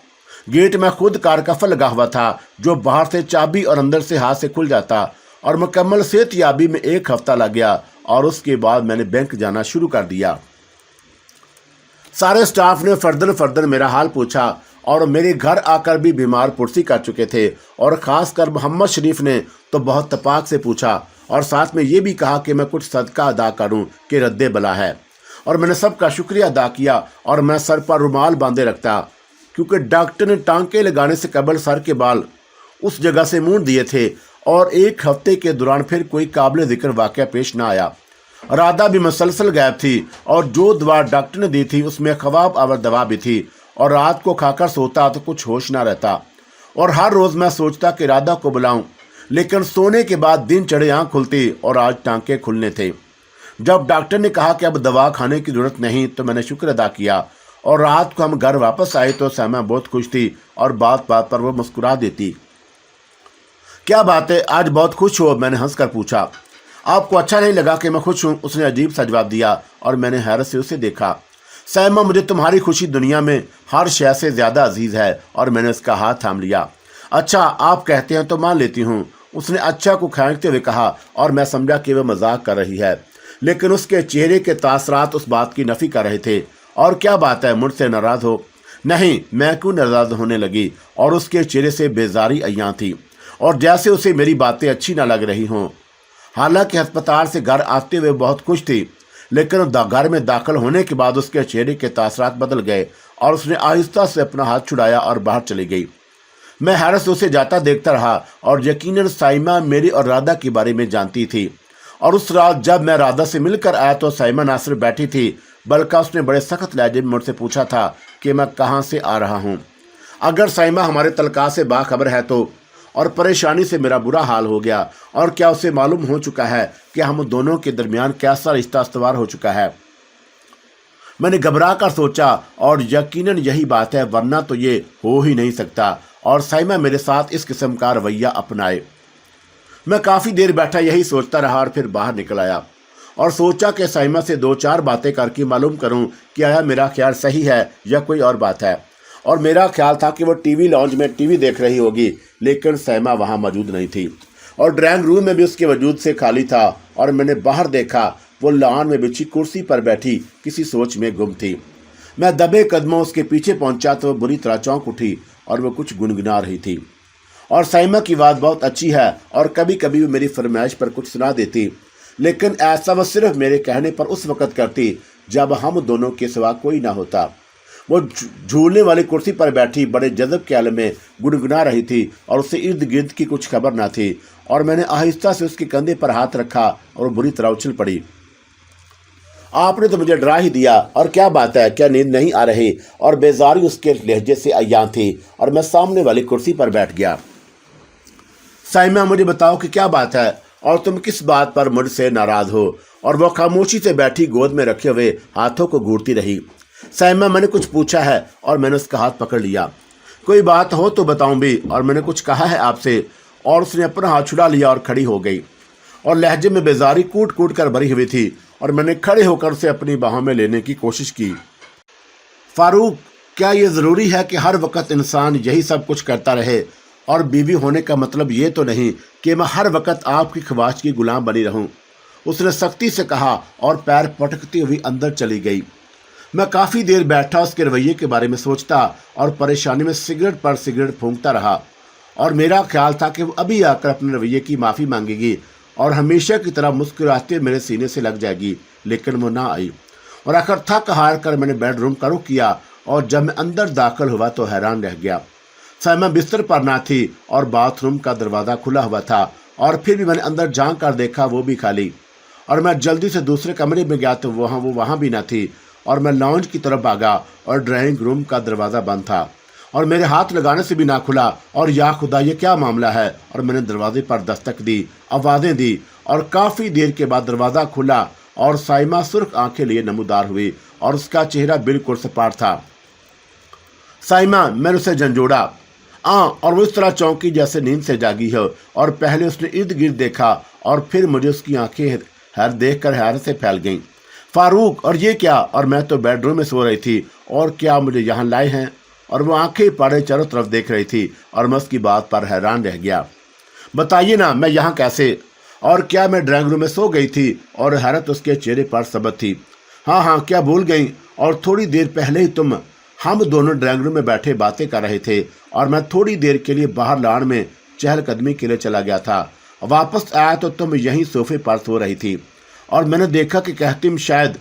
گیٹ میں خود کارکفل لگا ہوا تھا، جو باہر سے چابی اور اندر سے ہاتھ سے کھل جاتا، اور مکمل صحت یابی میں 1 ہفتہ لگ گیا، اور اس کے بعد میں نے بینک جانا شروع کر دیا۔ سارے سٹاف نے فردن میرا حال پوچھا، اور میرے گھر آ کر بھی بیمار پرسی کر چکے تھے، اور خاص کر محمد شریف نے تو بہت تپاک سے پوچھا، اور ساتھ میں یہ بھی کہا کہ میں کچھ صدقہ ادا کروں کہ رد بلا ہے۔ اور میں نے سب کا شکریہ ادا کیا، اور میں سر پر رومال باندھے رکھتا، کیونکہ ڈاکٹر نے ٹانکے لگانے سے قبل سر کے بال اس جگہ سے مونڈ دیے تھے، اور 1 ہفتے کے دوران پھر کوئی قابل ذکر واقعہ پیش نہ آیا۔ رادہ بھی مسلسل غائب تھی، اور جو دوا ڈاکٹر نے دی تھی اس میں خواب آور دوا بھی تھی، اور رات کو کھا کر سوتا تو کچھ ہوش نہ رہتا، اور ہر روز میں سوچتا کہ رادہ کو بلاؤں، لیکن سونے کے بعد دن چڑھے آنکھ کھلتی، اور آج ٹانکے کھلنے تھے۔ جب ڈاکٹر نے کہا کہ اب دوا کھانے کی ضرورت نہیں تو میں نے شکر ادا کیا، اور رات کو ہم گھر واپس آئے تو سیمہ بہت خوش تھی، اور بات بات پر وہ مسکرا دیتی۔ کیا بات ہے، آج بہت خوش ہو؟ میں نے ہنس کر پوچھا۔ آپ کو اچھا نہیں لگا کہ میں خوش ہوں؟ اس نے عجیب سا جواب دیا، اور میں نے حیرت سے اسے دیکھا۔ سیمہ، مجھے تمہاری خوشی دنیا میں ہر شے سے زیادہ عزیز ہے، اور میں نے اس کا ہاتھ تھام لیا۔ اچھا آپ کہتے ہیں تو مان لیتی ہوں، اس نے اچھا کو کھینچتے ہوئے کہا، اور میں سمجھا کہ وہ مذاق کر رہی ہے، لیکن اس کے چہرے کے تاثرات اس بات کی نفی کر رہے تھے۔ اور کیا بات ہے، مجھ سے ناراض ہو؟ نہیں، میں کیوں ناراض ہونے لگی؟ اور اس کے چہرے سے بیزاری عیاں تھی، اور جیسے اسے میری باتیں اچھی نہ لگ رہی ہوں۔ حالانکہ ہسپتال سے گھر آتے ہوئے بہت خوش تھی، لیکن گھر میں داخل ہونے کے بعد اس کے چہرے کے تاثرات بدل گئے، اور اس نے آہستہ سے اپنا ہاتھ چھڑایا اور باہر چلی گئی۔ میں حیرت سے اسے جاتا دیکھتا رہا، اور یقیناً سائمہ میری اور رادہ کے بارے میں جانتی تھی۔ اور اس رات جب میں رادہ سے مل کر آیا تو سائمہ نہ صرف بیٹھی تھی، بلکہ اس نے بڑے سخت لہجے میں مجھ سے پوچھا تھا کہ میں کہاں سے آ رہا ہوں۔ اگر سائمہ ہمارے طلقاء سے باخبر ہے تو، اور پریشانی سے میرا برا حال ہو گیا، اور کیا اسے معلوم ہو چکا ہے کہ ہم دونوں کے درمیان کیسا رشتہ استوار ہو چکا ہے؟ میں نے گھبرا کر سوچا، اور یقیناً یہی بات ہے، ورنہ تو یہ ہو ہی نہیں سکتا، اور سائمہ میرے ساتھ اس قسم کا رویہ اپنائے۔ میں کافی دیر بیٹھا یہی سوچتا رہا، اور پھر باہر نکل آیا، اور سوچا کہ سائمہ سے 2-4 باتیں کر کے معلوم کروں کہ آیا میرا خیال صحیح ہے یا کوئی اور بات ہے۔ اور میرا خیال تھا کہ وہ ٹی وی لاؤنج میں ٹی وی دیکھ رہی ہوگی، لیکن سائمہ وہاں موجود نہیں تھی، اور ڈرائنگ روم میں بھی اس کے وجود سے خالی تھا۔ اور میں نے باہر دیکھا، وہ لان میں بچھی کرسی پر بیٹھی کسی سوچ میں گم تھی۔ میں دبے قدموں اس کے پیچھے پہنچا تو وہ بری طرح چونک اٹھی، اور وہ کچھ گنگنا رہی تھی۔ اور سائمہ کی بات بہت اچھی ہے، اور کبھی کبھی وہ میری فرمائش پر کچھ سنا دیتی، لیکن ایسا وہ صرف میرے کہنے پر اس وقت کرتی جب ہم دونوں کے سوا کوئی نہ ہوتا۔ وہ جھولنے والی کرسی پر بیٹھی بڑے جذب کے عالم میں گنگنا رہی تھی، اور اسے ارد گرد کی کچھ خبر نہ تھی، اور میں نے آہستہ سے اس کے کندھے پر ہاتھ رکھا، اور وہ بری طرح اچھل پڑی۔ آپ نے تو مجھے ڈرا ہی دیا، اور کیا بات ہے، کیا نیند نہیں آ رہی؟ اور بیزاری اس کے لہجے سے عیاں تھی، اور میں سامنے والی کرسی پر بیٹھ گیا۔ سائمہ، مجھے بتاؤ کہ کیا بات ہے، اور تم کس بات پر مجھ سے ناراض ہو؟ اور وہ خاموشی سے بیٹھی گود میں رکھے ہوئے ہاتھوں کو گھورتی رہی۔ سائمہ، میں نے کچھ پوچھا ہے، اور میں نے اس کا ہاتھ پکڑ لیا۔ کوئی بات ہو تو بتاؤں بھی، اور میں نے کچھ کہا ہے آپ سے۔ اور اس نے اپنا ہاتھ چھڑا لیا اور کھڑی ہو گئی، اور لہجے میں بیزاری کوٹ کوٹ کر بھری ہوئی تھی، اور میں نے کھڑے ہو کر اسے اپنی باہوں میں لینے کی کوشش کی۔ फारूक, क्या ये ज़रूरी है कि हर वक्त इंसान यही सब कुछ करता रहे? और बीवी होने का मतलब ये तो नहीं कि मैं हर वक्त आपकी ख्वाहिश की गुलाम बनी रहूं। उसने सख्ती से कहा और पैर पटकती हुई अंदर चली गई। मैं काफ़ी देर बैठा उसके रवैये के बारे में सोचता और परेशानी में सिगरेट पर सिगरेट फूंकता रहा। और मेरा ख्याल था कि वो अभी आकर अपने रवैये की माफ़ी मांगेगी और हमेशा की तरह मुस्कुराते मेरे सीने से लग जाएगी, लेकिन वो ना आई। और आखिर थक हार कर मैंने बेडरूम का रुख किया और जब मैं अंदर दाखिल हुआ तो हैरान रह गया। साइमा बिस्तर पर ना थी और बाथरूम का दरवाज़ा खुला हुआ था, और फिर भी मैंने अंदर झांक कर देखा, वो भी खाली। और मैं जल्दी से दूसरे कमरे में गया तो वो वहाँ भी ना थी। और मैं लॉन्ज की तरफ भागा और ड्राइंग रूम का दरवाज़ा बंद था और मेरे हाथ लगाने से भी ना खुला। और या खुदा, ये क्या मामला है? और मैंने दरवाजे पर दस्तक दी, आवाज़ें दी, और काफ़ी देर के बाद दरवाज़ा खुला और साइमा सुर्ख आंखें लिए नमूदार हुई और उसका चेहरा बिल्कुल सपाट था। साइमा, मैंने उसे झंझोड़ा। और वो इस तरह चौंकी जैसे नींद से जागी हो। और पहले उसने इर्द गिर्द देखा और फिर मुझे उसकी आंखें देखकर हैरत से फैल गईं। फारूक, और ये क्या? और मैं तो बेडरूम में सो रही थी, और क्या मुझे यहाँ लाए हैं? और वो आंखें पाड़े चारों तरफ देख रही थी और मैं उसकी बात पर हैरान रह गया। बताइए ना, मैं यहाँ कैसे? और क्या मैं ड्राइंग रूम में सो गई थी? और हैरत उसके चेहरे पर सबक थी। हाँ हाँ, क्या भूल गई? और थोड़ी देर पहले ही हम दोनों ड्राइंग रूम में बैठे बातें कर रहे थे और मैं थोड़ी देर के लिए बाहर लॉन में चहलकदमी के लिए चला गया था। वापस आया तो तुम यहीं सोफे पर सो रही थी और मैंने देखा कि कहतीम शायद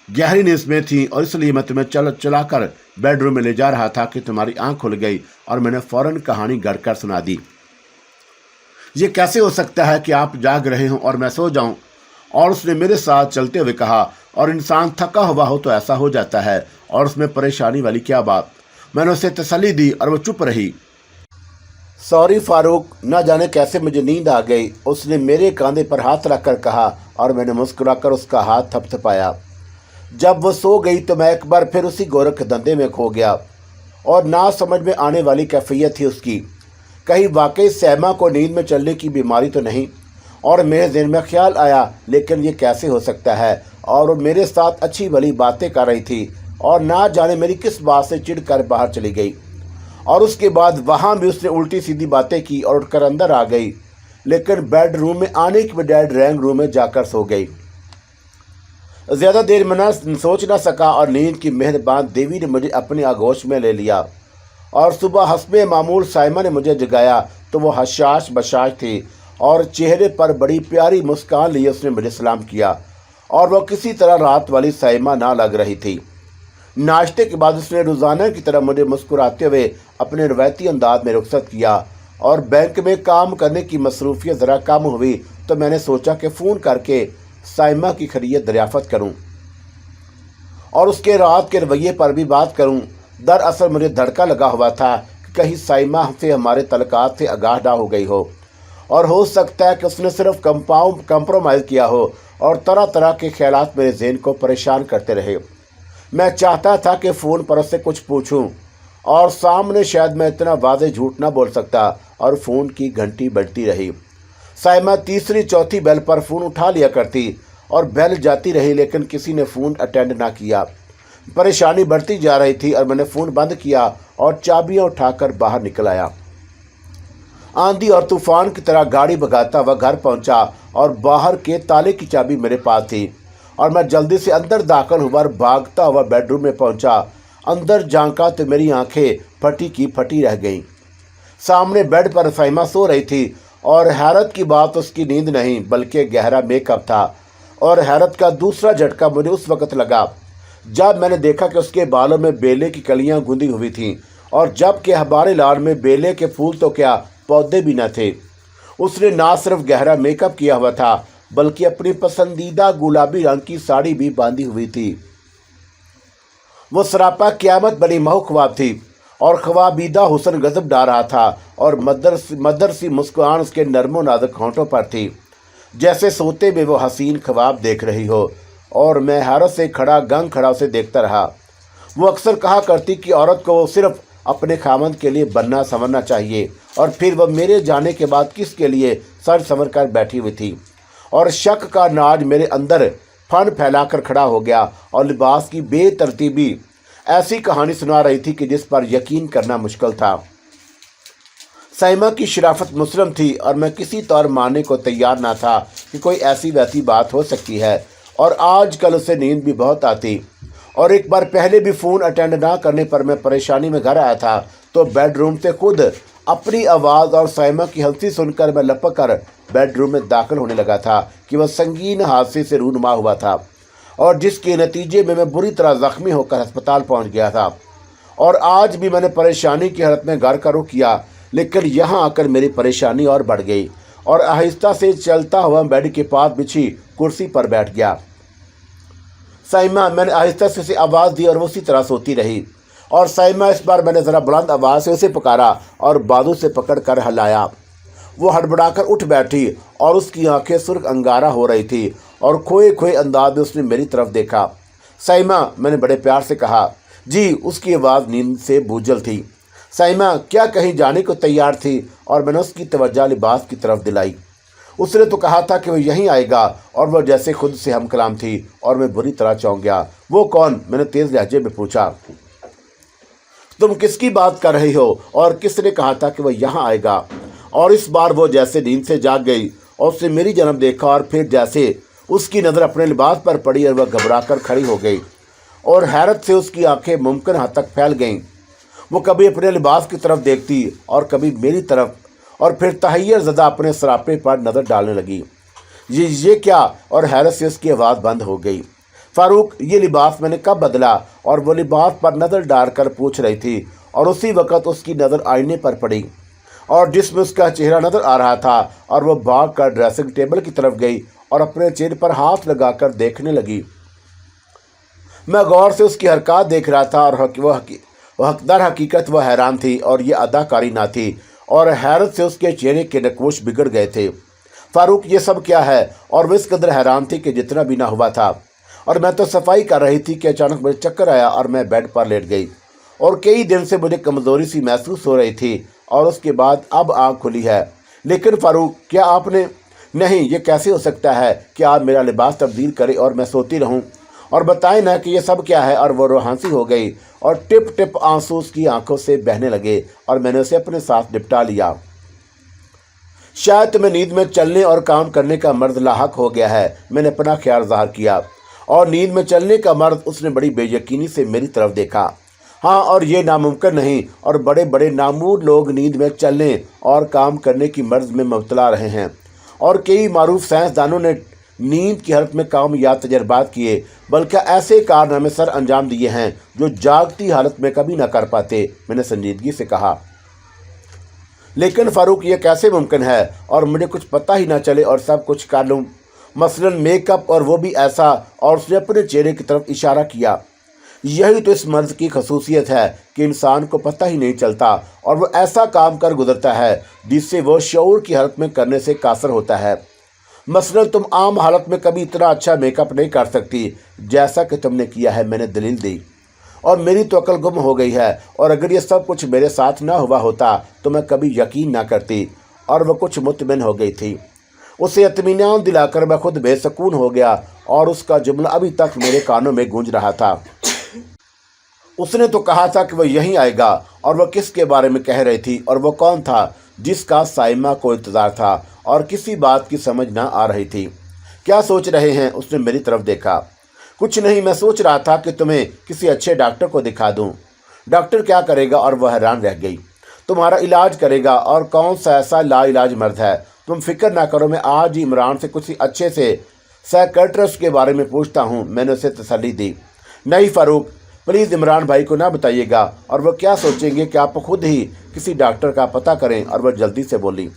गहरी नींद में थी, और इसलिए मैं तुम्हें चलाकर बेडरूम में ले जा रहा था कि तुम्हारी आंख खुल गई और मैंने फौरन कहानी गढ़ कर सुना दी। ये कैसे हो सकता है कि आप जाग रहे हों और मैं सो जाऊं? और उसने मेरे साथ चलते हुए कहा, और इंसान थका हुआ हो तो ऐसा हो जाता है, और उसमें परेशानी वाली क्या बात? मैंने उसे तसल्ली दी और वो चुप रही। सॉरी फारूक, न जाने कैसे मुझे नींद आ गई, उसने मेरे कांधे पर हाथ रखकर कहा, और मैंने मुस्कुराकर उसका हाथ थपथपाया। जब वो सो गई तो मैं एक बार फिर उसी गोरख धंधे में खो गया, और ना समझ में आने वाली कैफियत थी उसकी। कहीं वाकई सैमा को नींद में चलने की बीमारी तो नहीं? और मेरे दिल में ख्याल आया, लेकिन ये कैसे हो सकता है? और वो मेरे साथ अच्छी भली बातें कर रही थी और ना जाने मेरी किस बात से चिढ़ कर बाहर चली गई। और उसके बाद वहाँ भी उसने उल्टी सीधी बातें की और उठकर अंदर आ गई, लेकिन बेडरूम में आने के बजाय ड्राइंग रूम में जाकर सो गई। ज़्यादा देर में न सोच ना सका और नींद की मेहरबान देवी ने मुझे अपनी आगोश में ले लिया। और सुबह हस्बे मामूल साइमा ने मुझे जगाया तो वो हशाश बशाश थी और चेहरे पर बड़ी प्यारी मुस्कान लिए उसने मुझे सलाम किया, और वो किसी तरह रात वाली साइमा ना लग रही थी। नाश्ते के बाद उसने रोज़ाना की तरह मुझे मुस्कुराते हुए अपने रवायती अंदाज में रुखसत किया, और बैंक में काम करने की मसरूफियत ज़रा कम हुई तो मैंने सोचा कि फ़ोन करके साइमा की खैरियत दरियाफ़त करूं और उसके रात के रवैये पर भी बात करूं। दरअसल मुझे धड़का लगा हुआ था कि कहीं साइमा से हमारे तलकात से आगाह ना हो गई हो, और हो सकता है कि उसने सिर्फ कंप्रोमाइज़ किया हो, और तरह तरह के ख्यालात मेरे ज़हन को परेशान करते रहे। मैं चाहता था कि फ़ोन पर उससे कुछ पूछूं, और सामने शायद मैं इतना वाज़ेह झूठ ना बोल सकता, और फ़ोन की घंटी बजती रही। साइमा तीसरी चौथी बेल पर फ़ोन उठा लिया करती और बेल जाती रही, लेकिन किसी ने फ़ोन अटेंड ना किया। परेशानी बढ़ती जा रही थी और मैंने फ़ोन बंद किया और चाबियां उठाकर बाहर निकल आया। आंधी और तूफान की तरह गाड़ी भगाता हुआ घर पहुंचा, और बाहर के ताले की चाबी मेरे पास थी, और मैं जल्दी से अंदर दाखिल हुआ और भागता हुआ बेडरूम में पहुंचा। अंदर झांका तो मेरी आंखें फटी की फटी रह गईं। सामने बेड पर साइमा सो रही थी, और हैरत की बात उसकी नींद नहीं बल्कि गहरा मेकअप था। और हैरत का दूसरा झटका मुझे उस वक्त लगा जब मैंने देखा कि उसके बालों में बेले की कलियां गूंदी हुई थीं, और जबकि हमारे लॉन में बेले के फूल तो क्या पौधे भी न थे। उसने ना सिर्फ गहरा मेकअप किया हुआ था बल्कि अपनी पसंदीदा गुलाबी रंग की साड़ी भी बांधी हुई थी। वो सरापा क़यामत बनी महू ख्वाब थी, और ख्वाबीदा हुस्न गजब डा रहा था, और मदर सी मुस्कुराहट उसके नरमो नाजुक होंठों पर थी, जैसे सोते में वो हसीन ख्वाब देख रही हो। और मैं हैरत से गंग खड़ा उसे देखता रहा। वो अक्सर कहा करती कि औरत को सिर्फ अपने खामंद के लिए बनना संवरना चाहिए, और फिर वह मेरे जाने के बाद किसके लिए सर संवर कर बैठी हुई थी। और शक का नाज मेरे अंदर फन फैलाकर खड़ा हो गया, और लिबास की बेतरतीबी ऐसी कहानी सुना रही थी कि जिस पर यकीन करना मुश्किल था। साइमा की शराफत मुस्लिम थी और मैं किसी तौर मानने को तैयार ना था कि कोई ऐसी वैसी बात हो सकती है। और आजकल उसे नींद भी बहुत आती। और एक बार पहले भी फ़ोन अटेंड ना करने पर मैं परेशानी में घर आया था तो बेडरूम से खुद अपनी आवाज़ और साइमा की हंसी सुनकर मैं लपक कर बेडरूम में दाखिल होने लगा था कि वह संगीन हादसे से रूनुमा हुआ था और जिसके नतीजे में मैं बुरी तरह ज़ख्मी होकर अस्पताल पहुंच गया था। और आज भी मैंने परेशानी की हालत में घर का रुख किया, लेकिन यहाँ आकर मेरी परेशानी और बढ़ गई और आहिस्ता से चलता हुआ बेड के पास बिछी कुर्सी पर बैठ गया। साइमा, मैंने आहिस्ता से उसे आवाज़ दी और वो उसी तरह सोती रही। और साइमा, इस बार मैंने ज़रा बुलंद आवाज़ से उसे पुकारा और बाजू से पकड़ कर हिलाया। वो हड़बड़ाकर उठ बैठी और उसकी आंखें सुर्ख अंगारा हो रही थी और खोए खोए अंदाज में उसने मेरी तरफ देखा। साइमा, मैंने बड़े प्यार से कहा। जी। उसकी आवाज़ नींद से बूझल थी। साइमा क्या कहीं जाने को तैयार थी और मैंने उसकी तवज्जो लिबास की तरफ दिलाई। उसने तो कहा था कि वो यहीं आएगा और वह जैसे खुद से हम कलाम थी और मैं बुरी तरह चौंक गया। वो कौन? मैंने तेज़ लहजे में पूछा। तुम किसकी बात कर रही हो और किसने कहा था कि वह यहाँ आएगा? और इस बार वो जैसे नींद से जाग गई और उसने मेरी जन्म देखा और फिर जैसे उसकी नज़र अपने लिबास पर पड़ी और वह घबरा कर खड़ी हो गई और हैरत से उसकी आंखें मुमकिन हद तक फैल गईं। वो कभी अपने लिबास की तरफ देखती और कभी मेरी तरफ और फिर तहैयर ज़दा अपने सरापे पर नज़र डालने लगी। ये क्या? और हैरत से उसकी आवाज़ बंद हो गई। फारूक, ये लिबास मैंने कब बदला? और वो लिबास पर नज़र डालकर पूछ रही थी और उसी वक़्त उसकी नज़र आईने पर पड़ी और जिसमें उसका चेहरा नज़र आ रहा था और वह भाग कर ड्रेसिंग टेबल की तरफ गई और अपने चेहरे पर हाथ लगाकर देखने लगी। मैं गौर से उसकी हरकत देख रहा था और दर हकीकत वह हैरान थी और ये अदाकारी ना थी और हैरत से उसके चेहरे के नक्वश बिगड़ गए थे। फारूक, ये सब क्या है? और वह इस कदर हैरान थी कि जितना भी ना हुआ था। और मैं तो सफाई कर रही थी कि अचानक मुझे चक्कर आया और मैं बेड पर लेट गई और कई दिन से मुझे कमज़ोरी सी महसूस हो रही थी और उसके बाद अब आँख खुली है। लेकिन फारूक, क्या आपने? नहीं, ये कैसे हो सकता है कि आप मेरा लिबास तब्दील करें और मैं सोती रहूं? और बताएं ना कि ये सब क्या है। और वो रोहांसी हो गई और टिप टिप आंसू उसकी आंखों से बहने लगे और मैंने उसे अपने साथ निपटा लिया। शायद तुम्हें नींद में चलने और काम करने का मर्द लाहक हो गया है। मैंने अपना ख्याल ज़ाहिर किया और नींद में चलने का मर्द? उसने बड़ी बेयकीनी से मेरी तरफ देखा। हाँ, और ये नामुमकिन नहीं और बड़े बड़े नामूर लोग नींद में चलने और काम करने की मर्ज में मुब्तला रहे हैं और कई मारूफ साइंसदानों ने नींद की हालत में कामयाब तजर्बात किए, बल्कि ऐसे कारनामे सर अंजाम दिए हैं जो जागती हालत में कभी ना कर पाते। मैंने संजीदगी से कहा। लेकिन फारूक, ये कैसे मुमकिन है और मुझे कुछ पता ही ना चले और सब कुछ कर लूँ, मसलन मेकअप, और वो भी ऐसा? और उसने अपने चेहरे की तरफ इशारा किया। यही तो इस मर्द की खसूसियत है कि इंसान को पता ही नहीं चलता और वो ऐसा काम कर गुजरता है जिससे वो शऊर की हालत में करने से कासर होता है। मसलन तुम आम हालत में कभी इतना अच्छा मेकअप नहीं कर सकती जैसा कि तुमने किया है। मैंने दलील दी और मेरी तो अकल गुम हो गई है और अगर ये सब कुछ मेरे साथ ना हुआ होता तो मैं कभी यकीन ना करती। और वह कुछ मुतमिन हो गई थी। उसे इत्मीनान दिलाकर मैं खुद बेसकून हो गया और उसका जुमला अभी तक मेरे कानों में गूंज रहा था। उसने तो कहा था कि वह यहीं आएगा और वह किसके बारे में कह रही थी और वह कौन था जिसका साइमा को इंतज़ार था और किसी बात की समझ ना आ रही थी। क्या सोच रहे हैं? उसने मेरी तरफ देखा। कुछ नहीं, मैं सोच रहा था कि तुम्हें किसी अच्छे डॉक्टर को दिखा दूं। डॉक्टर क्या करेगा? और वह हैरान रह गई। तुम्हारा इलाज करेगा। और कौन सा ऐसा लाइलाज मर्द है? तुम फिक्र ना करो, मैं आज ही इमरान से कुछ अच्छे से साइकियाट्रिस्ट के बारे में पूछता हूँ। मैंने उसे तसल्ली दी। नहीं फारूक, प्लीज़ इमरान भाई को ना बताइएगा और वह क्या सोचेंगे कि आप खुद ही किसी डॉक्टर का पता करें। और वह जल्दी से बोली,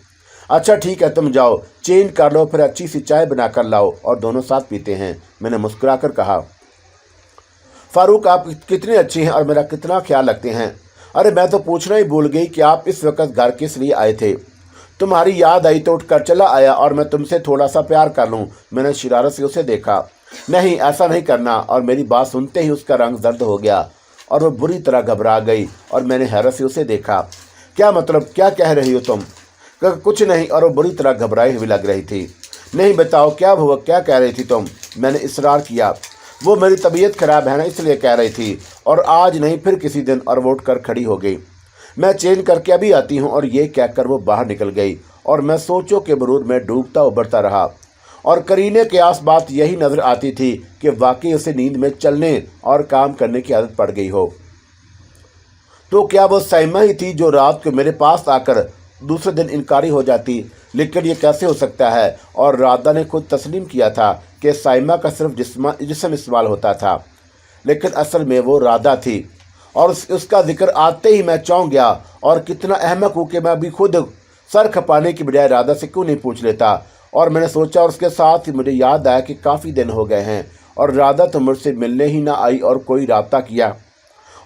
अच्छा ठीक है, तुम जाओ, चेंज कर लो, फिर अच्छी सी चाय बना कर लाओ और दोनों साथ पीते हैं। मैंने मुस्कुराकर कहा। फारूक, आप कितने अच्छे हैं और मेरा कितना ख्याल रखते हैं। अरे मैं तो पूछना ही भूल गई कि आप इस वक्त घर किस लिए आए थे। तुम्हारी याद आई तो उठकर चला आया और मैं तुमसे थोड़ा सा प्यार कर लूँ। मैंने शरारत से उसे देखा। नहीं, ऐसा नहीं करना। और मेरी बात सुनते ही उसका रंग जर्द हो गया और वह बुरी तरह घबरा गई और मैंने हैरत से उसे देखा। क्या मतलब, क्या कह रही हो तुम? कुछ नहीं। और वो बुरी तरह घबराई हुई लग रही थी। नहीं बताओ, क्या हुआ, क्या कह रही थी तुम? मैंने इसरार किया। वो मेरी तबीयत खराब है ना इसलिए कह रही थी, और आज नहीं फिर किसी दिन, और वो उठकर खड़ी हो गई। मैं चेंज करके अभी आती हूँ, और ये कहकर वो बाहर निकल गई, और मैं सोचों के बरूर में डूबता उबरता रहा। और करीने के आस बात यही नजर आती थी कि वाकई उसे नींद में चलने और काम करने की आदत पड़ गई हो। तो क्या वो साइमा ही थी जो रात को मेरे पास आकर दूसरे दिन इनकारी हो जाती? लेकिन ये कैसे हो सकता है? और राधा ने खुद तस्लीम किया था कि साइमा का सिर्फ जिस्म इस्तेमाल होता था, लेकिन असल में वो राधा थी। और उसका जिक्र आते ही मैं चौंक गया, और कितना अहमक हूँ कि मैं अभी खुद सर खपाने की बजाय राधा से क्यों नहीं पूछ लेता। और मैंने सोचा, और उसके साथ ही मुझे याद आया कि काफ़ी दिन हो गए हैं और राधा तो मुझसे मिलने ही ना आई और कोई राब्ता किया,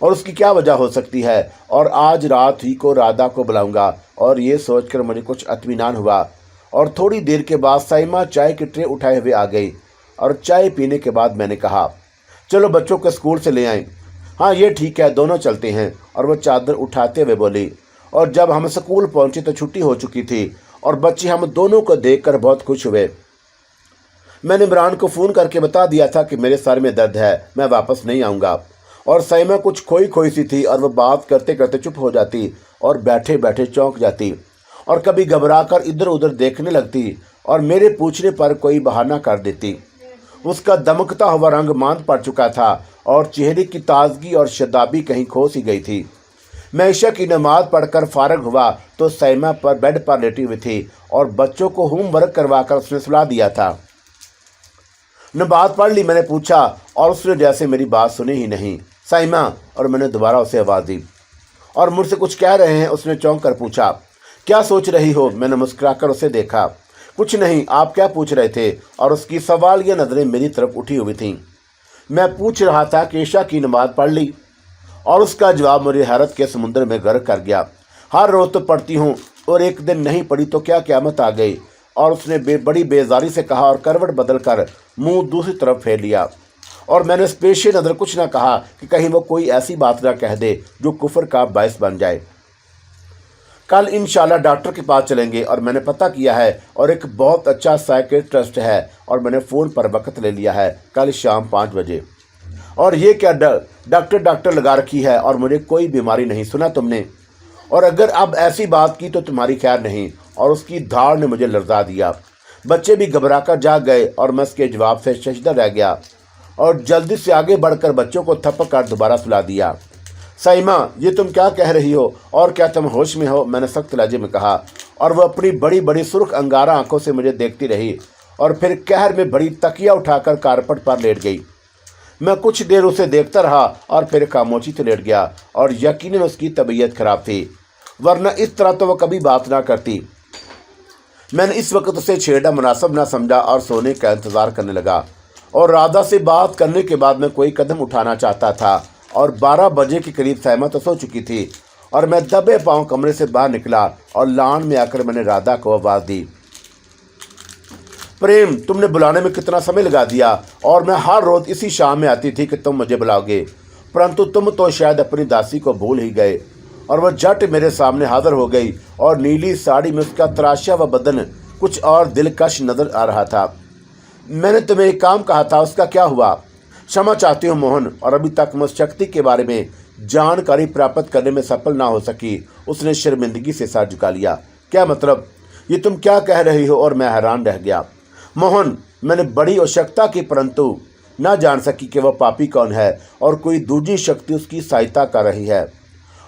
और उसकी क्या वजह हो सकती है। और आज रात ही को राधा को बुलाऊंगा, और ये सोचकर मुझे कुछ इत्मीनान हुआ। और थोड़ी देर के बाद साइमा चाय की ट्रे उठाए हुए आ गई, और चाय पीने के बाद मैंने कहा, चलो बच्चों को स्कूल से ले आएं। हाँ ये ठीक है, दोनों चलते हैं। और वह चादर उठाते हुए बोली। और जब हम स्कूल पहुंचे तो छुट्टी हो चुकी थी, और बच्चे हम दोनों को देखकर बहुत खुश हुए। मैंने इमरान को फ़ोन करके बता दिया था कि मेरे सर में दर्द है, मैं वापस नहीं आऊँगा। और साइमा कुछ खोई खोई सी थी, और वह बात करते करते चुप हो जाती और बैठे बैठे चौंक जाती, और कभी घबरा कर इधर उधर देखने लगती, और मेरे पूछने पर कोई बहाना कर देती। उसका दमकता हुआ रंग मांद पड़ चुका था, और चेहरे की ताजगी और शदाबी कहीं खो सी गई थी। मैं ईशा की नमाज पढ़कर फारग हुआ तो साइमा पर बेड पर लेटी हुई थी, और बच्चों को होमवर्क करवाकर उसने सुला दिया था। नमाज पढ़ ली? मैंने पूछा, और उसने जैसे मेरी बात सुनी ही नहीं। साइमा, और मैंने दोबारा उसे आवाज़ दी। और मुझसे कुछ कह रहे हैं? उसने चौंक कर पूछा। क्या सोच रही हो? मैंने मुस्कुराकर उसे देखा। कुछ नहीं, आप क्या पूछ रहे थे? और उसकी सवालिया नज़रें मेरी तरफ उठी हुई थीं। मैं पूछ रहा था कि ईशा की नमाज पढ़ ली, और उसका जवाब मुझे हैरत के समुद्र में गर्क कर गया। हर रोज़ तो पढ़ती हूँ, और एक दिन नहीं पढ़ी तो क्या क़यामत आ गई? और उसने बड़ी बेजारी से कहा, और करवट बदल कर मुँह दूसरी तरफ फेर लिया। और मैंने इस पेशे नज़र कुछ ना कहा कि कहीं वो कोई ऐसी बात ना कह दे जो कुफर का बायस बन जाए। कल इंशाल्लाह डॉक्टर के पास चलेंगे, और मैंने पता किया है, और एक बहुत अच्छा साइकियाट्रिस्ट है, और मैंने फ़ोन पर वक्त ले लिया है, कल शाम 5 बजे। और ये क्या डॉक्टर लगा रखी है, और मुझे कोई बीमारी नहीं, सुना तुमने? और अगर अब ऐसी बात की तो तुम्हारी खैर नहीं। और उसकी धाड़ ने मुझे लर्जा दिया। बच्चे भी घबरा कर जाग गए, और मैं उसके जवाब से शर्मिंदा रह गया, और जल्दी से आगे बढ़कर बच्चों को थप्पड़ कर दोबारा सुला दिया। साइमा, ये तुम क्या कह रही हो? और क्या तुम होश में हो? मैंने सख्त लहजे में कहा, और वह अपनी बड़ी बड़ी सुर्ख अंगारा आंखों से मुझे देखती रही, और फिर कहर में बड़ी तकिया उठाकर कारपेट पर लेट गई। मैं कुछ देर उसे देखता रहा, और फिर खामोशी से लेट गया, और यकीनन उसकी तबीयत खराब थी, वरना इस तरह तो वह कभी बात ना करती। मैंने इस वक्त उसे छेड़ना मुनासिब ना समझा, और सोने का इंतज़ार करने लगा। और राधा से बात करने के बाद मैं कोई कदम उठाना चाहता था, और 12 बजे के करीब साइमा तो सो चुकी थी, और मैं दबे पाँव कमरे से बाहर निकला, और लान में आकर मैंने राधा को आवाज़ दी, प्रेम, तुमने बुलाने में कितना समय लगा दिया, और मैं हर रोज़ इसी शाम में आती थी कि तुम मुझे बुलाओगे, परंतु तुम तो शायद अपनी दासी को भूल ही गए। और वह झट मेरे सामने हाजिर हो गई, और नीली साड़ी में उसका तराशा व बदन कुछ और दिलकश नज़र आ रहा था। मैंने तुम्हें एक काम कहा था, उसका क्या हुआ? क्षमा चाहती हूँ मोहन, और अभी तक मैं उस शक्ति के बारे में जानकारी प्राप्त करने में सफल ना हो सकी। उसने शर्मिंदगी से सर झुका लिया। क्या मतलब? ये तुम क्या कह रही हो? और मैं हैरान रह गया। मोहन, मैंने बड़ी आवश्यकता की, परंतु ना जान सकी कि वह पापी कौन है, और कोई दूसरी शक्ति उसकी सहायता कर रही है,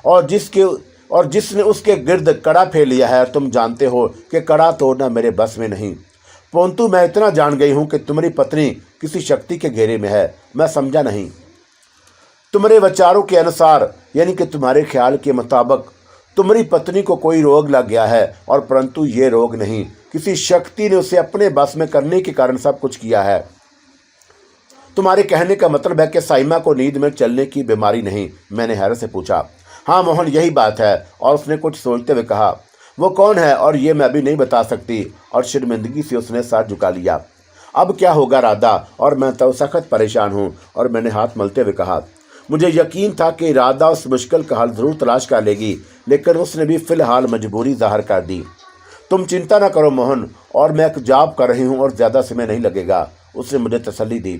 और जिसने उसके गिर्द कड़ा फेर लिया है। तुम जानते हो कि कड़ा तोड़ना मेरे बस में नहीं, परंतु मैं इतना जान गई हूँ कि तुम्हारी पत्नी किसी शक्ति के घेरे में है। मैं समझा नहीं। तुम्हारे विचारों के अनुसार, यानी कि तुम्हारे ख्याल के मुताबिक, तुम्हारी पत्नी को कोई रोग लग गया है, और परंतु ये रोग नहीं, किसी शक्ति ने उसे अपने बस में करने के कारण सब कुछ किया है। तुम्हारे कहने का मतलब है कि साइमा को नींद में चलने की बीमारी नहीं? मैंने हैरत से पूछा। हाँ मोहन, यही बात है। और उसने कुछ सोचते हुए कहा, वो कौन है? और ये मैं भी नहीं बता सकती। और शर्मिंदगी से उसने सर झुका लिया। अब क्या होगा राधा? और मैं तो सख्त परेशान हूँ। और मैंने हाथ मलते हुए कहा, मुझे यकीन था कि राधा उस मुश्किल का हल ज़रूर तलाश कर लेगी, लेकिन उसने भी फ़िलहाल मजबूरी ज़ाहिर कर दी। तुम चिंता न करो मोहन, और मैं एक जॉब कर रही हूँ, और ज़्यादा समय नहीं लगेगा। उसने मुझे तसल्ली दी।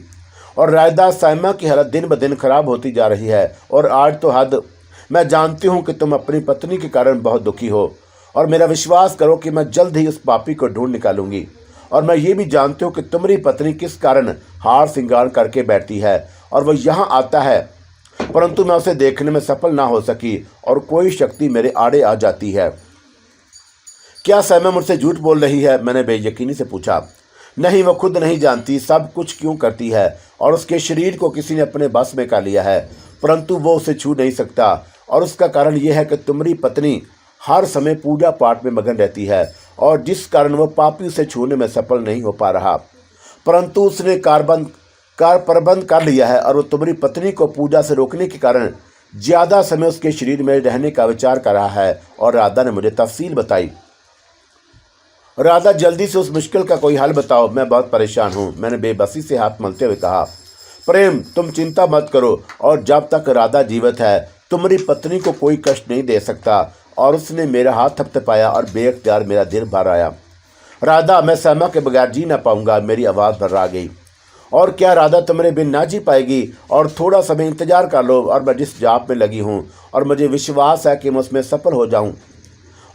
اور رائدہ سائمہ کی حالت دن بدن خراب ہوتی جا رہی ہے اور آج تو حد۔ میں جانتی ہوں کہ تم اپنی پتنی کے کارن بہت دکھی ہو اور میرا وشواس کرو کہ میں جلد ہی اس پاپی کو ڈھونڈ نکالوں گی، اور میں یہ بھی جانتی ہوں کہ تمہاری پتنی کس کارن ہار سنگار کر کے بیٹھتی ہے اور وہ یہاں آتا ہے، پرنتو میں اسے دیکھنے میں سفل نہ ہو سکی اور کوئی شکتی میرے آڑے آ جاتی ہے۔ کیا سائمہ مجھ سے جھوٹ بول رہی ہے؟ میں نے بے یقینی سے پوچھا۔ نہیں، وہ خود نہیں جانتی سب کچھ کیوں کرتی ہے، اور اس کے شریر کو کسی نے اپنے بس میں کر لیا ہے، پرنتو وہ اسے چھو نہیں سکتا، اور اس کا کارن یہ ہے کہ تمہاری پتنی ہر سمے پوجا پاٹ میں مگن رہتی ہے، اور جس کارن وہ پاپی اسے چھونے میں سفل نہیں ہو پا رہا، پرنتو اس نے کار پربند کر لیا ہے، اور وہ تمہاری پتنی کو پوجا سے روکنے کے کارن زیادہ سمے اس کے شریر میں رہنے کا وچار کر رہا ہے۔ اور رادھا نے مجھے تفصیل بتائی۔ رادھا، جلدی سے اس مشکل کا کوئی حل بتاؤ، میں بہت پریشان ہوں، میں نے بے بسی سے ہاتھ ملتے ہوئے کہا۔ پریم، تم چنتا مت کرو، اور جب تک رادھا جیوت ہے تمہاری پتنی کو کوئی کشٹ نہیں دے سکتا۔ اور اس نے میرا ہاتھ تھپتھپایا اور بے اختیار میرا دل بھر آیا۔ رادھا، میں سائمہ کے بغیر جی نہ پاؤں گا، میری آواز بھر گئی۔ اور کیا رادھا تمہارے بن نہ جی پائے گی؟ اور تھوڑا سمے انتظار کر لو، اور میں جس جاب میں لگی ہوں اور مجھے وشواس ہے کہ میں اس میں سفل ہو جاؤں،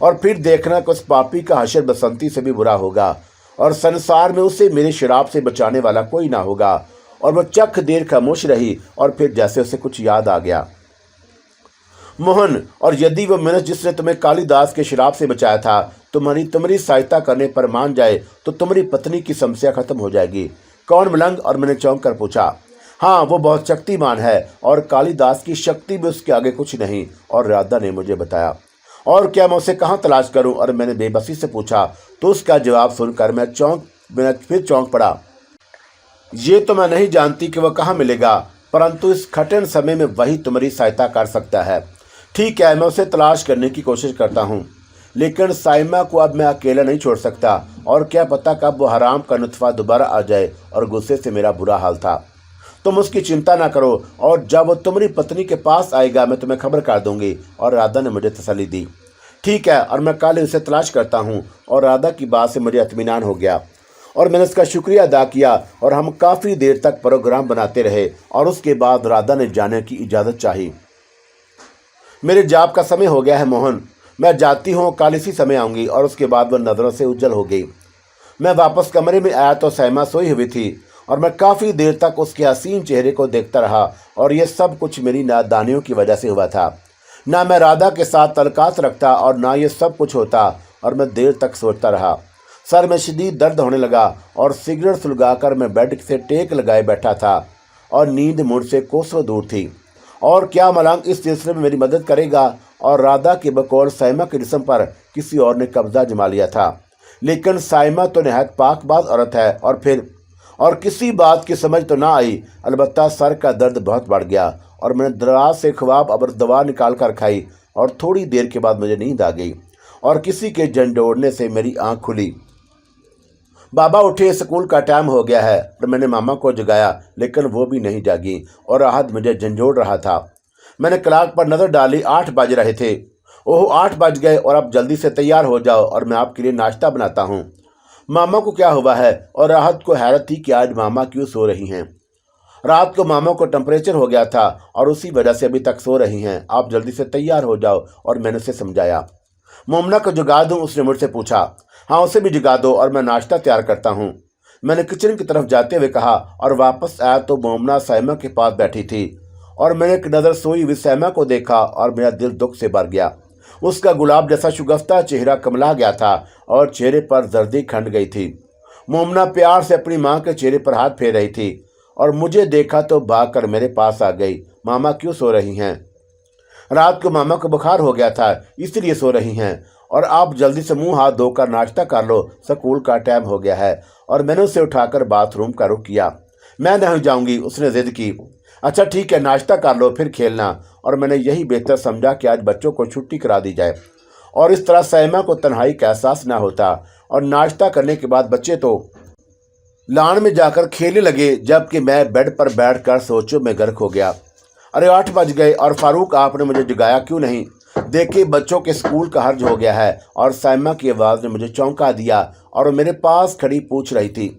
اور پھر دیکھنا کہ اس پاپی کا حشر بسنتی سے بھی برا ہوگا، اور سنسار میں اسے میرے شراب سے بچانے والا کوئی نہ ہوگا۔ اور وہ چک دیر خاموش رہی، اور پھر جیسے اسے کچھ یاد آ گیا۔ موہن، اور یدی وہ منش جس نے تمہیں کالی داس کے شراب سے بچایا تھا تمہاری سہایتا کرنے پر مان جائے تو تمہاری پتنی کی سمسیا ختم ہو جائے گی۔ کون ملنگ؟ اور میں نے چونک کر پوچھا۔ ہاں، وہ بہت شکتی مان ہے، اور کالی داس کی شکتی بھی اس کے آگے کچھ نہیں، اور رادھا نے مجھے بتایا۔ اور کیا میں اسے کہاں تلاش کروں؟ اور میں نے بے بسی سے پوچھا۔ تو اس کا جواب سن کر میں پھر چونک پڑا۔ یہ تو میں نہیں جانتی کہ وہ کہاں ملے گا، پرنتو اس کٹھن سمے میں وہی تمہاری سہایتا کر سکتا ہے۔ ٹھیک ہے، میں اسے تلاش کرنے کی کوشش کرتا ہوں، لیکن سائمہ کو اب میں اکیلا نہیں چھوڑ سکتا، اور کیا پتہ کب وہ حرام کا نطفہ دوبارہ آ جائے۔ اور غصے سے میرا برا حال تھا۔ تم اس کی چنتا نہ کرو، اور جب وہ تمہاری پتنی کے پاس آئے گا میں تمہیں خبر کر دوں گی۔ اور رادھا نے مجھے تسلی دی۔ ٹھیک ہے، اور میں کل اسے تلاش کرتا ہوں۔ اور رادھا کی بات سے مجھے اطمینان ہو گیا، اور میں نے اس کا شکریہ ادا کیا، اور ہم کافی دیر تک پروگرام بناتے رہے، اور اس کے بعد رادھا نے جانے کی اجازت چاہی۔ میرے جاب کا سمے ہو گیا ہے موہن، میں جاتی ہوں، کل اسی سمے آؤں گی۔ اور اس کے بعد وہ نظروں سے اجل ہو گئی۔ میں واپس کمرے میں آیا تو سائمہ سوئی ہوئی تھی، اور میں کافی دیر تک اس کے حسین چہرے کو دیکھتا رہا، اور یہ سب کچھ میری نادانیوں کی وجہ سے ہوا تھا۔ نہ میں رادھا کے ساتھ تعلقات رکھتا، اور نہ یہ سب کچھ ہوتا، اور میں دیر تک سوچتا رہا۔ سر میں شدید درد ہونے لگا، اور سگریٹ سلگا کر میں بیڈ سے ٹیک لگائے بیٹھا تھا، اور نیند مجھ سے کوسوں دور تھی۔ اور کیا ملنگ اس سلسلے میں میری مدد کرے گا؟ اور رادھا کے بقول سائمہ کے جسم پر کسی اور نے قبضہ جما لیا تھا، لیکن سائمہ تو نہایت پاک باز عورت ہے، اور کسی بات کی سمجھ تو نہ آئی، البتہ سر کا درد بہت بڑھ گیا، اور میں نے دراز سے خواب ابر دوا نکال کر کھائی، اور تھوڑی دیر کے بعد مجھے نیند آ گئی، اور کسی کے جھنجھوڑنے سے میری آنکھ کھلی۔ بابا اٹھے، اسکول کا ٹائم ہو گیا ہے۔ اور میں نے ماما کو جگایا، لیکن وہ بھی نہیں جاگی، اور راحت مجھے جھنجھوڑ رہا تھا۔ میں نے کلاک پر نظر ڈالی، 8 بج رہے تھے۔ اوہ، 8 بج گئے، اور اب جلدی سے تیار ہو جاؤ، اور میں آپ کے لیے ناشتہ بناتا ہوں۔ ماما کو کیا ہوا ہے؟ اور راحت کو حیرت تھی کہ آج ماما کیوں سو رہی ہیں۔ رات کو ماما کو ٹمپریچر ہو گیا تھا، اور اسی وجہ سے ابھی تک سو رہی ہیں۔ آپ جلدی سے تیار ہو جاؤ، اور میں نے اسے سمجھایا۔ مومنہ کو جگا دوں؟ اس نے مجھ سے پوچھا۔ ہاں، اسے بھی جگا دو، اور میں ناشتہ تیار کرتا ہوں، میں نے کچن کی طرف جاتے ہوئے کہا، اور واپس آیا تو مومنہ سائمہ کے پاس بیٹھی تھی، اور میں نے ایک نظر سوئی ہوئی سائمہ کو دیکھا، اور میرا دل دکھ سے بھر گیا۔ اس کا گلاب جیسا شگفتہ چہرہ کملا گیا تھا، اور چہرے پر زردی کھنڈ گئی تھی۔ مومنہ پیار سے اپنی ماں کے چہرے پر ہاتھ پھیر رہی تھی، اور مجھے دیکھا تو بھاگ کر میرے پاس آ گئی۔ ماما کیوں سو رہی ہیں؟ رات کو ماما کو بخار ہو گیا تھا، اس لیے سو رہی ہیں۔ اور آپ جلدی سے منہ ہاتھ دھو کر ناشتہ کر لو، سکول کا ٹائم ہو گیا ہے۔ اور میں نے اسے اٹھا کر باتھ روم کا رخ کیا۔ میں نہیں جاؤں گی، اس نے ضد کی۔ اچھا ٹھیک ہے، ناشتہ کر لو، پھر کھیلنا۔ اور میں نے یہی بہتر سمجھا کہ آج بچوں کو چھٹی کرا دی جائے، اور اس طرح سائمہ کو تنہائی کا احساس نہ ہوتا۔ اور ناشتہ کرنے کے بعد بچے تو لان میں جا کر کھیلنے لگے، جبکہ میں بیڈ پر بیٹھ کر سوچوں میں غرق ہو گیا۔ ارے 8 بج گئے، اور فاروق آپ نے مجھے جگایا کیوں نہیں؟ دیکھیں، بچوں کے اسکول کا حرج ہو گیا ہے۔ اور سائمہ کی آواز نے مجھے چونکا دیا، اور وہ میرے پاس کھڑی پوچھ رہی تھی،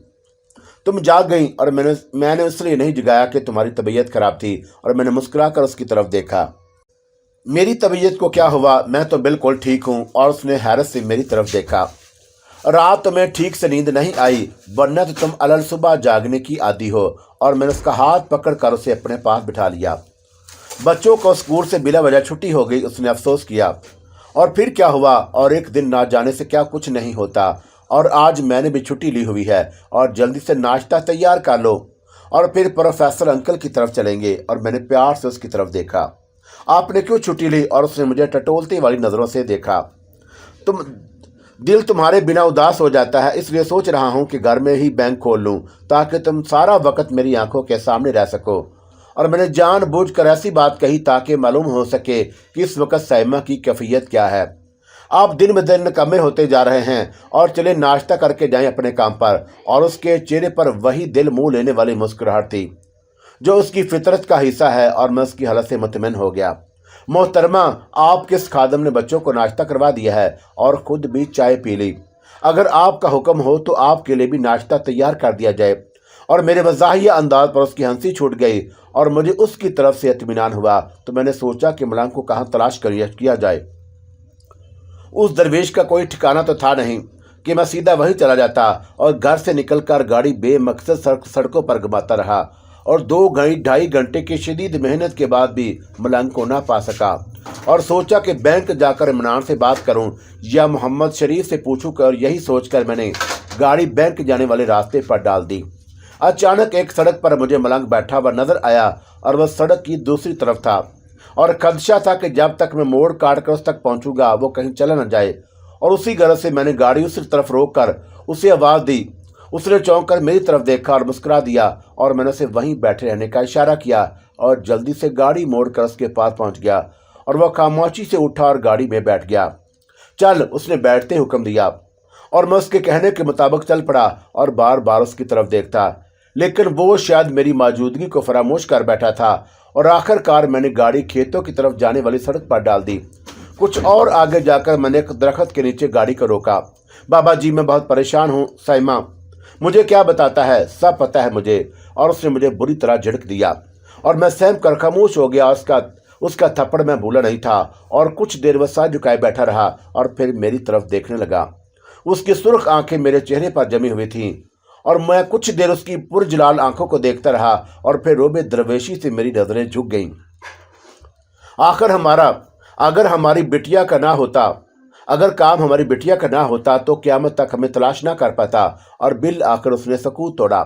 तुम जाग गई और मैंने इसलिए नहीं जगाया कि तुम्हारी तबीयत खराब थी। और मैंने मुस्कुरा कर उसकी तरफ देखा। मेरी तबीयत को क्या हुआ, मैं तो बिल्कुल ठीक हूँ। और उसने हैरत से मेरी तरफ देखा। रात में ठीक से नींद नहीं आई, वरना तो तुम अलल सुबह जागने की आदी हो। और मैंने उसका हाथ पकड़ कर उसे अपने पास बिठा लिया। बच्चों को स्कूल से बिला वजह छुट्टी हो गई, उसने अफसोस किया। और फिर क्या हुआ, और एक दिन ना जाने से क्या कुछ नहीं होता। और आज मैंने भी छुट्टी ली हुई है, और जल्दी से नाश्ता तैयार कर लो, और फिर प्रोफेसर अंकल की तरफ चलेंगे। और मैंने प्यार से उसकी तरफ देखा। आपने क्यों छुट्टी ली? और उसने मुझे टटोलती वाली नज़रों से देखा। दिल तुम्हारे बिना उदास हो जाता है, इसलिए सोच रहा हूँ कि घर में ही बैंक खोल लूँ, ताकि तुम सारा वक्त मेरी आंखों के सामने रह सको। और मैंने जानबूझकर ऐसी बात कही ताकि मालूम हो सके कि इस वक्त साइमा की कैफियत क्या है। आप दिन ब दिन निकम्मे होते जा रहे हैं, और चले नाश्ता करके जाएं अपने काम पर। और उसके चेहरे पर वही दिल मुंह लेने वाली मुस्कुराहट थी जो उसकी फितरत का हिस्सा है। और मैं उसकी हालत से मुतमिन हो गया। मोहतरमा, आपके इस खादम ने बच्चों को नाश्ता करवा दिया है और खुद भी चाय पी ली। अगर आपका हुक्म हो तो आपके लिए भी नाश्ता तैयार कर दिया जाए। और मेरे मज़ाहिया अंदाज पर उसकी हंसी छूट गई, और मुझे उसकी तरफ से इत्मीनान हुआ। तो मैंने सोचा कि मलंग को कहाँ तलाश किया जाए। उस दरवेश का कोई ठिकाना तो था नहीं कि मैं सीधा वहीं चला जाता। और घर से निकलकर गाड़ी बेमकसद सड़कों पर घुमाता रहा, और 2-2.5 घंटे की शदीद मेहनत के बाद भी मलंग को ना पा सका। और सोचा कि बैंक जाकर इमरान से बात करूं या मोहम्मद शरीफ से पूछूं। और यही सोचकर मैंने गाड़ी बैंक जाने वाले रास्ते पर डाल दी। अचानक एक सड़क पर मुझे मलंग बैठा हुआ नजर आया, और वह सड़क की दूसरी तरफ था। और खदशा था कि जब तक मैं मोड़ काट कर उस तक पहुंचूंगा वो कहीं चला न जाए। और उसी गरज से मैंने गाड़ी उसी तरफ रोक कर उसे आवाज़ दी। उसने चौंक कर मेरी तरफ देखा और मुस्कुरा दिया, और मैंने उसे वहीं बैठे रहने का इशारा किया, और जल्दी से गाड़ी मोड़कर उसके पास पहुंच गया। और वह खामोशी से उठा और गाड़ी में बैठ गया। चल, उसने बैठते हुक्म दिया, और मैं उसके कहने के मुताबिक चल पड़ा और बार बार उसकी तरफ देखता। लेकिन वो शायद मेरी मौजूदगी को फरामोश कर बैठा था। और आखिरकार मैंने गाड़ी खेतों की तरफ जाने वाली सड़क पर डाल दी। कुछ और आगे जाकर मैंने एक दरख्त के नीचे गाड़ी को रोका। बाबा जी, मैं बहुत परेशान हूँ। साइमा मुझे क्या बताता है, सब पता है मुझे। और उसने मुझे बुरी तरह झिड़क दिया, और मैं सहम कर खामोश हो गया। उसका थप्पड़ मैं भूला नहीं था। और कुछ देर वह सर झुकाए बैठा रहा, और फिर मेरी तरफ देखने लगा। उसकी सुर्ख आंखें मेरे चेहरे पर जमी हुई थीं, और मैं कुछ देर उसकी पुरजलाल आंखों को देखता रहा। और फिर रोबे दरवेशी से मेरी नजरें झुक गईं। अगर हमारी बिटिया का ना होता, अगर काम हमारी बिटिया का ना होता तो क़यामत तक हमें तलाश ना कर पाता। और बिल आकर उसने सकूत तोड़ा।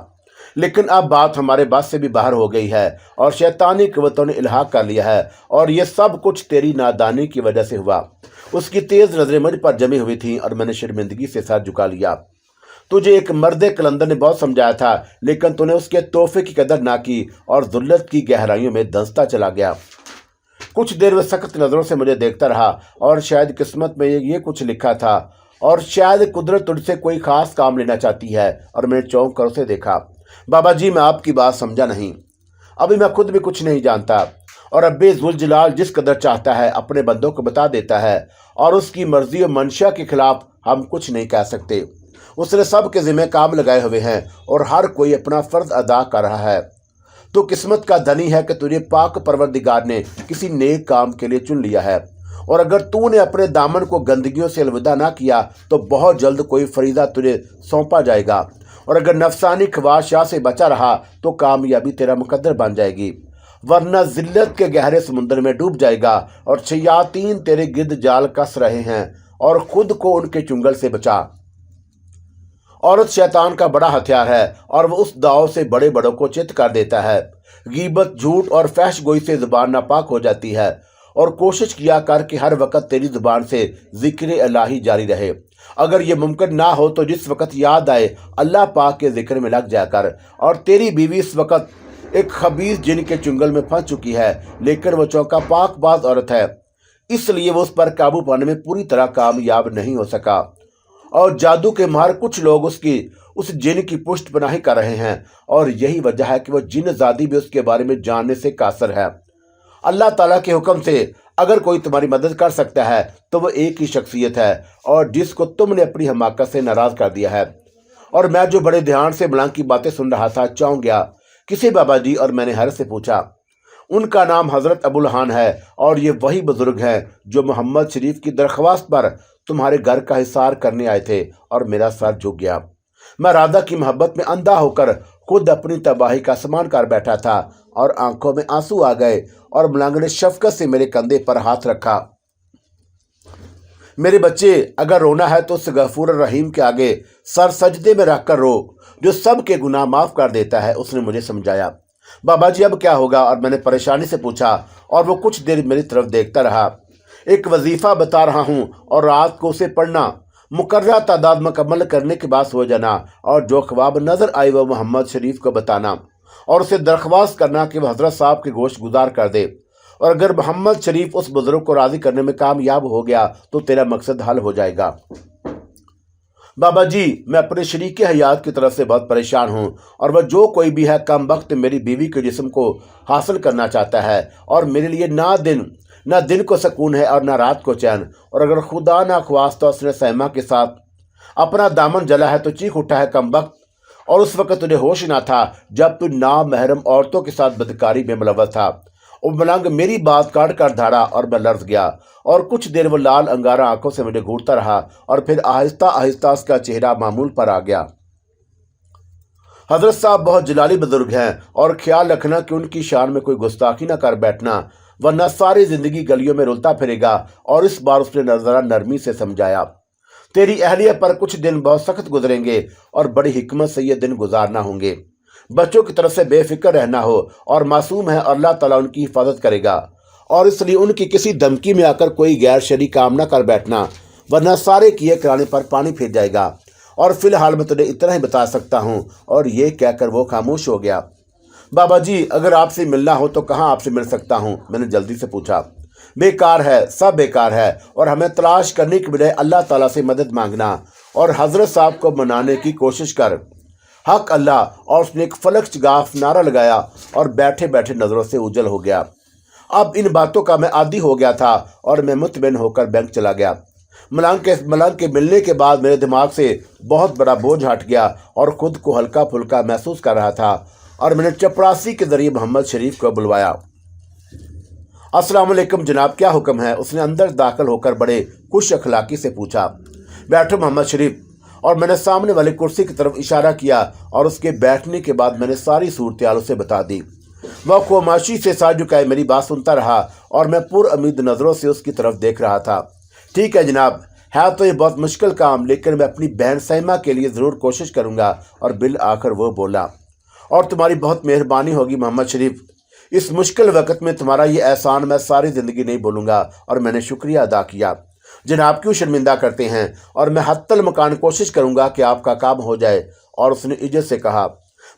लेकिन अब बात हमारे बस से भी बाहर हो गई है, और शैतानी क़ुव्वतों ने इल्हाक कर लिया है। और ये सब कुछ तेरी नादानी की वजह से हुआ। उसकी तेज़ नज़रें मुझ पर जमी हुई थीं, और मैंने शर्मिंदगी से सर झुका लिया। तुझे एक मर्द कलंदर ने बहुत समझाया था, लेकिन तूने उसके तोहफे की कदर ना की, और ज़ुल्लत की गहराइयों में धंसता चला गया। कुछ देर वह सख्त नज़रों से मुझे देखता रहा, और शायद किस्मत में ये कुछ लिखा था, और शायद कुदरत तुझसे कोई खास काम लेना चाहती है। और मैंने चौंक कर उसे देखा। बाबा जी, मैं आपकी बात समझा नहीं। अभी मैं खुद भी कुछ नहीं जानता। और अब्बे जुलजलाल जिस कदर चाहता है अपने बंदों को बता देता है, और उसकी मर्जी और मंशा के खिलाफ हम कुछ नहीं कह सकते। उसने सब के जिम्मे काम लगाए हुए हैं, और हर कोई अपना फ़र्ज अदा कर रहा है। तो किस्मत का धनी है कि तुझे पाक परवरदिगार ने किसी नेक काम के लिए चुन लिया है। और अगर तूने अपने दामन को गंदगियों से अलविदा ना किया तो बहुत जल्द कोई फरीदा तुझे सौंपा जाएगा। और अगर नफसानी ख्वाहिशात से बचा रहा तो कामयाबी तेरा मुकद्दर बन जाएगी, वरना जिल्लत के गहरे समुद्र में डूब जाएगा। और शयातीन तेरे गिर्द जाल कस रहे हैं, और खुद को उनके चुंगल से बचा। औरत शैतान का बड़ा हथियार है, और वह उस दाव से बड़े बड़ों को चित कर देता है। गीबत, झूठ और फहश गोई से ज़ुबान नापाक हो जाती है। और कोशिश किया कर कि हर वक्त तेरी ज़ुबान से ज़िक्र इलाही जारी रहे। अगर ये मुमकिन ना हो तो जिस वक्त याद आए अल्लाह पाक के जिक्र में लग जाया कर। और तेरी बीवी इस वक्त एक खबीस जिन के चुंगल में फंस चुकी है, लेकिन वह चौका पाकबाज औरत है, इसलिए वो उस पर काबू पाने में पूरी तरह कामयाब नहीं हो सका। और जादू के मार कुछ लोग उस जिन की पुष्ट पनाही कर रहे हैं, और यही वजह है कि वह जिन ज़ादी भी उसके बारे में जानने से कासर है। अल्लाह ताला के हुक्म से अगर कोई तुम्हारी मदद कर सकता है तो वह एक ही शख्सियत है, और जिसको तुमने अपनी हमाकत से नाराज़ कर दिया है। और मैं जो बड़े ध्यान से मलंग की बातें सुन रहा था चौंक गया। किसे बाबा जी? और मैंने हैरत से पूछा। उनका नाम हजरत अबुल हान है और ये वही बुजुर्ग हैं जो मोहम्मद शरीफ की दरख्वास्त पर तुम्हारे घर का हिसार करने आए थे। और मेरा सर झुक गया। मैं राधा की मोहब्बत में अंधा होकर खुद अपनी तबाही का सामान कर बैठा था और आंखों में आंसू आ गए और मलंग ने शफकत से मेरे कंधे पर हाथ रखा। मेरे बच्चे, अगर रोना है तो उस गफूर रहीम के आगे सर सजदे में रखकर रो, जो सबके गुनाह माफ कर देता है, उसने मुझे समझाया। बाबा जी अब क्या होगा? और मैंने परेशानी से पूछा और वो कुछ देर मेरी तरफ देखता रहा। एक वजीफा बता रहा हूँ और रात को उसे पढ़ना, मुकर्रर तादाद मुकम्मल करने के बाद सो जाना और जो ख्वाब नजर आए वो मोहम्मद शरीफ को बताना और उसे दरख्वास्त करना कि वह हजरत साहब के गोश्त गुजार कर दे। और अगर मोहम्मद शरीफ उस बुजुर्ग को राजी करने में कामयाब हो गया तो तेरा मकसद हल हो जाएगा। बाबा जी, मैं अपने शरीक हयात की तरफ से बहुत परेशान हूँ और वह जो कोई भी है कम वक्त मेरी बीवी के जिस्म को हासिल करना चाहता है और मेरे लिए ना दिन को सुकून है और ना रात को चैन। और अगर खुदा ना ख्वास्ता उसने सैमा के साथ अपना दामन जला है तो चीख उठा है कम वक्त। और उस वक्त तुझे होश ना था जब तू नामहरम औरतों के साथ बदकारी में मुलव्वस था। वो मलंग मेरी बात काट कर धाड़ा और मैं लर्ज गया और कुछ देर वो लाल अंगारा आंखों से मुझे घूरता रहा और फिर आहिस्ता आहिस्ता उसका चेहरा मामूल पर आ गया। हजरत साहब बहुत जलाली बुजुर्ग हैं और ख्याल रखना कि उनकी शान में कोई गुस्ताखी ना कर बैठना, वरना सारी जिंदगी गलियों में रुलता फिरेगा। और इस बार उसने जरा नरमी से समझाया, तेरी अहलिया पर कुछ दिन बहुत सख्त गुजरेंगे और बड़ी हिकमत से ये दिन गुजारना होंगे। बच्चों की तरफ से बेफिक्र रहना हो और मासूम है, अल्लाह ताला उनकी हिफाजत करेगा। और इसलिए उनकी किसी धमकी में आकर कोई गैर शरई काम ना कर बैठना, वरना सारे किए कराने पर पानी फिर जाएगा। और फिलहाल मैं तुझे इतना ही बता सकता हूँ। और ये कहकर वो खामोश हो गया। बाबा जी, अगर आपसे मिलना हो तो कहाँ आपसे मिल सकता हूँ? मैंने जल्दी से पूछा। बेकार है, सब बेकार है और हमें तलाश करने की बजाय अल्लाह ताला से मदद मांगना और हजरत साहब को मनाने की कोशिश कर। हक अल्लाह। और उसने एक फलक चगाफ नारा लगाया और बैठे बैठे नजरों से उजल हो गया। अब इन बातों का मैं आदी हो गया था और मैं मुतमईन होकर बैंक चला गया। मलंग के मिलने के बाद मेरे दिमाग से बहुत बड़ा बोझ हट गया और खुद को हल्का फुल्का महसूस कर रहा था। और मैंने चपरासी के जरिए मोहम्मद शरीफ को बुलवाया। अस्सलाम वालेकुम जनाब, क्या हुक्म है? उसने अंदर दाखिल होकर बड़े खुश अखलाकी से पूछा। बैठो मोहम्मद शरीफ। और मैंने सामने वाली कुर्सी की तरफ इशारा किया और उसके बैठने के बाद मैंने सारी सूरत उसे बता दी। वह खामोशी से सर झुकाए मेरी बात सुनता रहा और मैं पुरउम्मीद नज़रों से उसकी तरफ देख रहा था। ठीक है जनाब, है तो ये बहुत मुश्किल काम, लेकिन मैं अपनी बहन सैमा के लिए ज़रूर कोशिश करूँगा। और बिल आखिर वो बोला, और तुम्हारी बहुत मेहरबानी होगी मोहम्मद शरीफ। इस मुश्किल वक्त में तुम्हारा ये एहसान मैं सारी ज़िंदगी नहीं भूलूंगा। और मैंने शुक्रिया अदा किया। जनाब क्यों शर्मिंदा करते हैं, और मैं हत्तल मकान कोशिश करूंगा कि आपका काम हो जाए। और उसने इज्जत से कहा।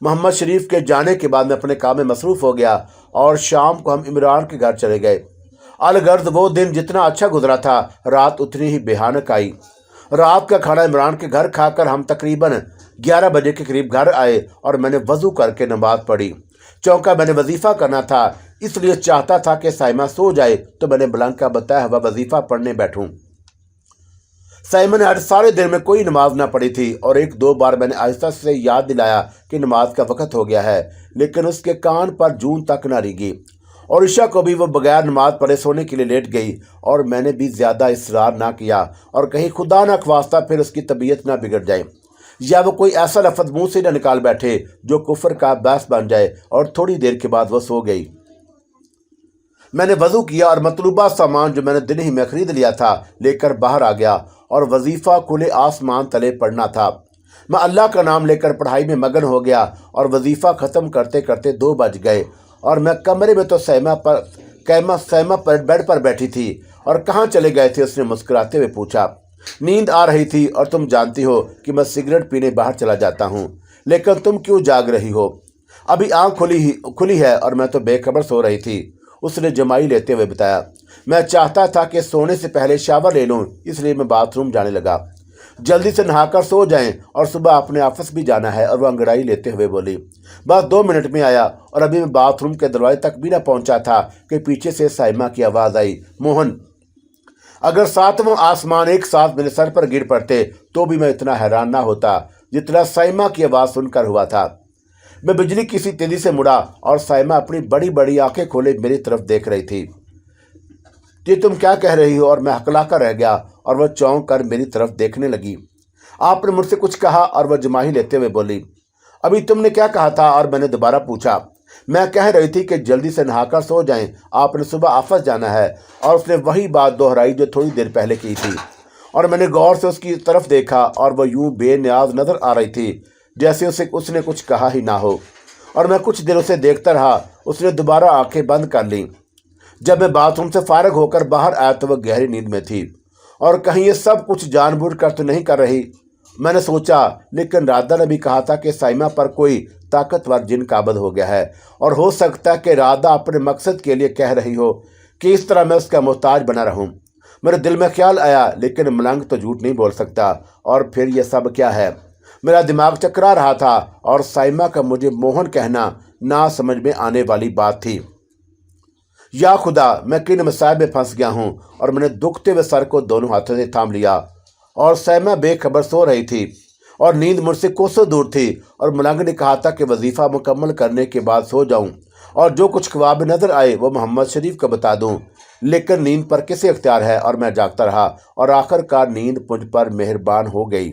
मोहम्मद शरीफ के जाने के बाद मैं अपने काम में मसरूफ़ हो गया और शाम को हम इमरान के घर चले गए। अलगर्द वो दिन जितना अच्छा गुजरा था, रात उतनी ही भयानक आई। रात का खाना इमरान के घर खाकर हम तकरीबन 11 बजे के करीब घर आए और मैंने वज़ू करके नमाज पढ़ी। चौंका मैंने वजीफ़ा करना था, इसलिए चाहता था कि साइमा सो जाए तो मैंने मलंग का बताया हुआ वजीफ़ा पढ़ने बैठूं। साइमा ने आज सारे दिन में कोई नमाज ना पढ़ी थी और एक दो बार मैंने आहिस्ता से याद दिलाया कि नमाज का वक्त हो गया है, लेकिन उसके कान पर जून तक ना रिगी। और ईशा को भी वो बगैर नमाज पढ़े सोने के लिए लेट गई और मैंने भी ज़्यादा इसरार ना किया और कहीं खुदा ना ख्वास्ता फिर उसकी तबीयत ना बिगड़ जाए या वो कोई ऐसा लफ्ज़ मुंह से ना निकाल बैठे जो कुफर का बास बन जाए। और थोड़ी देर के बाद वो सो गई। मैंने वज़ू किया और मतलूबा सामान जो मैंने दिन ही में ख़रीद लिया था लेकर बाहर आ गया और वजीफ़ा खुले आसमान तले पढ़ना था। मैं अल्लाह का नाम लेकर पढ़ाई में मगन हो गया और वजीफ़ा ख़त्म करते करते 2 बज गए और मैं कमरे में तो सैमा पर बेड पर बैठी थी। और कहाँ चले गए थे? उसने मुस्कुराते हुए पूछा। नींद आ रही थी और तुम जानती हो कि मैं सिगरेट पीने बाहर चला जाता हूँ, लेकिन तुम क्यों जाग रही हो? अभी आँख खुली है और मैं तो बेखबर सो रही थी, उसने जमाई लेते हुए बताया। मैं चाहता था कि सोने से पहले शावर ले लूँ, इसलिए मैं बाथरूम जाने लगा। जल्दी से नहाकर सो जाएं और सुबह अपने ऑफिस भी जाना है। और वह अंगड़ाई लेते हुए बोली। बस 2 मिनट में आया और अभी मैं बाथरूम के दरवाजे तक भी न पहुंचा था कि पीछे से साइमा की आवाज़ आई, मोहन। अगर 7वां आसमान एक साथ मेरे सर पर गिर पड़ते तो भी मैं इतना हैरान ना होता। जितना साइमा की आवाज़ सुनकर हुआ था। मैं बिजली की सी तेजी से मुड़ा और साइमा अपनी बड़ी बड़ी आंखें खोले मेरी तरफ देख रही थी। ये तुम क्या कह रही हो? और मैं हकला कर रह गया और वह चौंक कर मेरी तरफ देखने लगी। आपने मुझसे कुछ कहा? और वह जमाही लेते हुए बोली। अभी तुमने क्या कहा था? और मैंने दोबारा पूछा। मैं कह रही थी कि जल्दी से नहाकर सो जाएं, आपने सुबह ऑफिस जाना है। और उसने वही बात दोहराई जो थोड़ी देर पहले की थी। और मैंने गौर से उसकी तरफ देखा और वह यूं बेनियाज नजर आ रही थी जैसे उसने कुछ कहा ही ना हो। और मैं कुछ देर उसे देखता रहा। उसने दोबारा आंखें बंद कर लीं। जब मैं बाथरूम से फारग होकर बाहर आया तो वह गहरी नींद में थी। और कहीं ये सब कुछ जानबूझकर तो नहीं कर रही, मैंने सोचा। लेकिन राधा ने भी कहा था कि साइमा पर कोई ताकतवर जिन काबज हो गया है और हो सकता है कि राधा अपने मकसद के लिए कह रही हो कि इस तरह मैं उसका मोहताज बना रहूं। मेरे दिल में ख्याल आया, लेकिन मलंग तो झूठ नहीं बोल सकता। और फिर ये सब क्या है? मेरा दिमाग चकरा रहा था और साइमा का मुझे मोहन कहना ना समझ में आने वाली बात थी। या खुदा, मैं किन मसाइब में फंस गया हूँ। और मैंने दुखते हुए सर को दोनों हाथों से थाम लिया। और साइमा बेखबर सो रही थी और नींद मुझसे कोसों दूर थी। और मलंग ने कहा था कि वजीफ़ा मुकम्मल करने के बाद सो जाऊं और जो कुछ ख्वाब में नजर आए वो मोहम्मद शरीफ को बता दूं। लेकिन नींद पर किसे इख्तियार है, और मैं जागता रहा और आखिरकार नींद मुझ पर मेहरबान हो गई।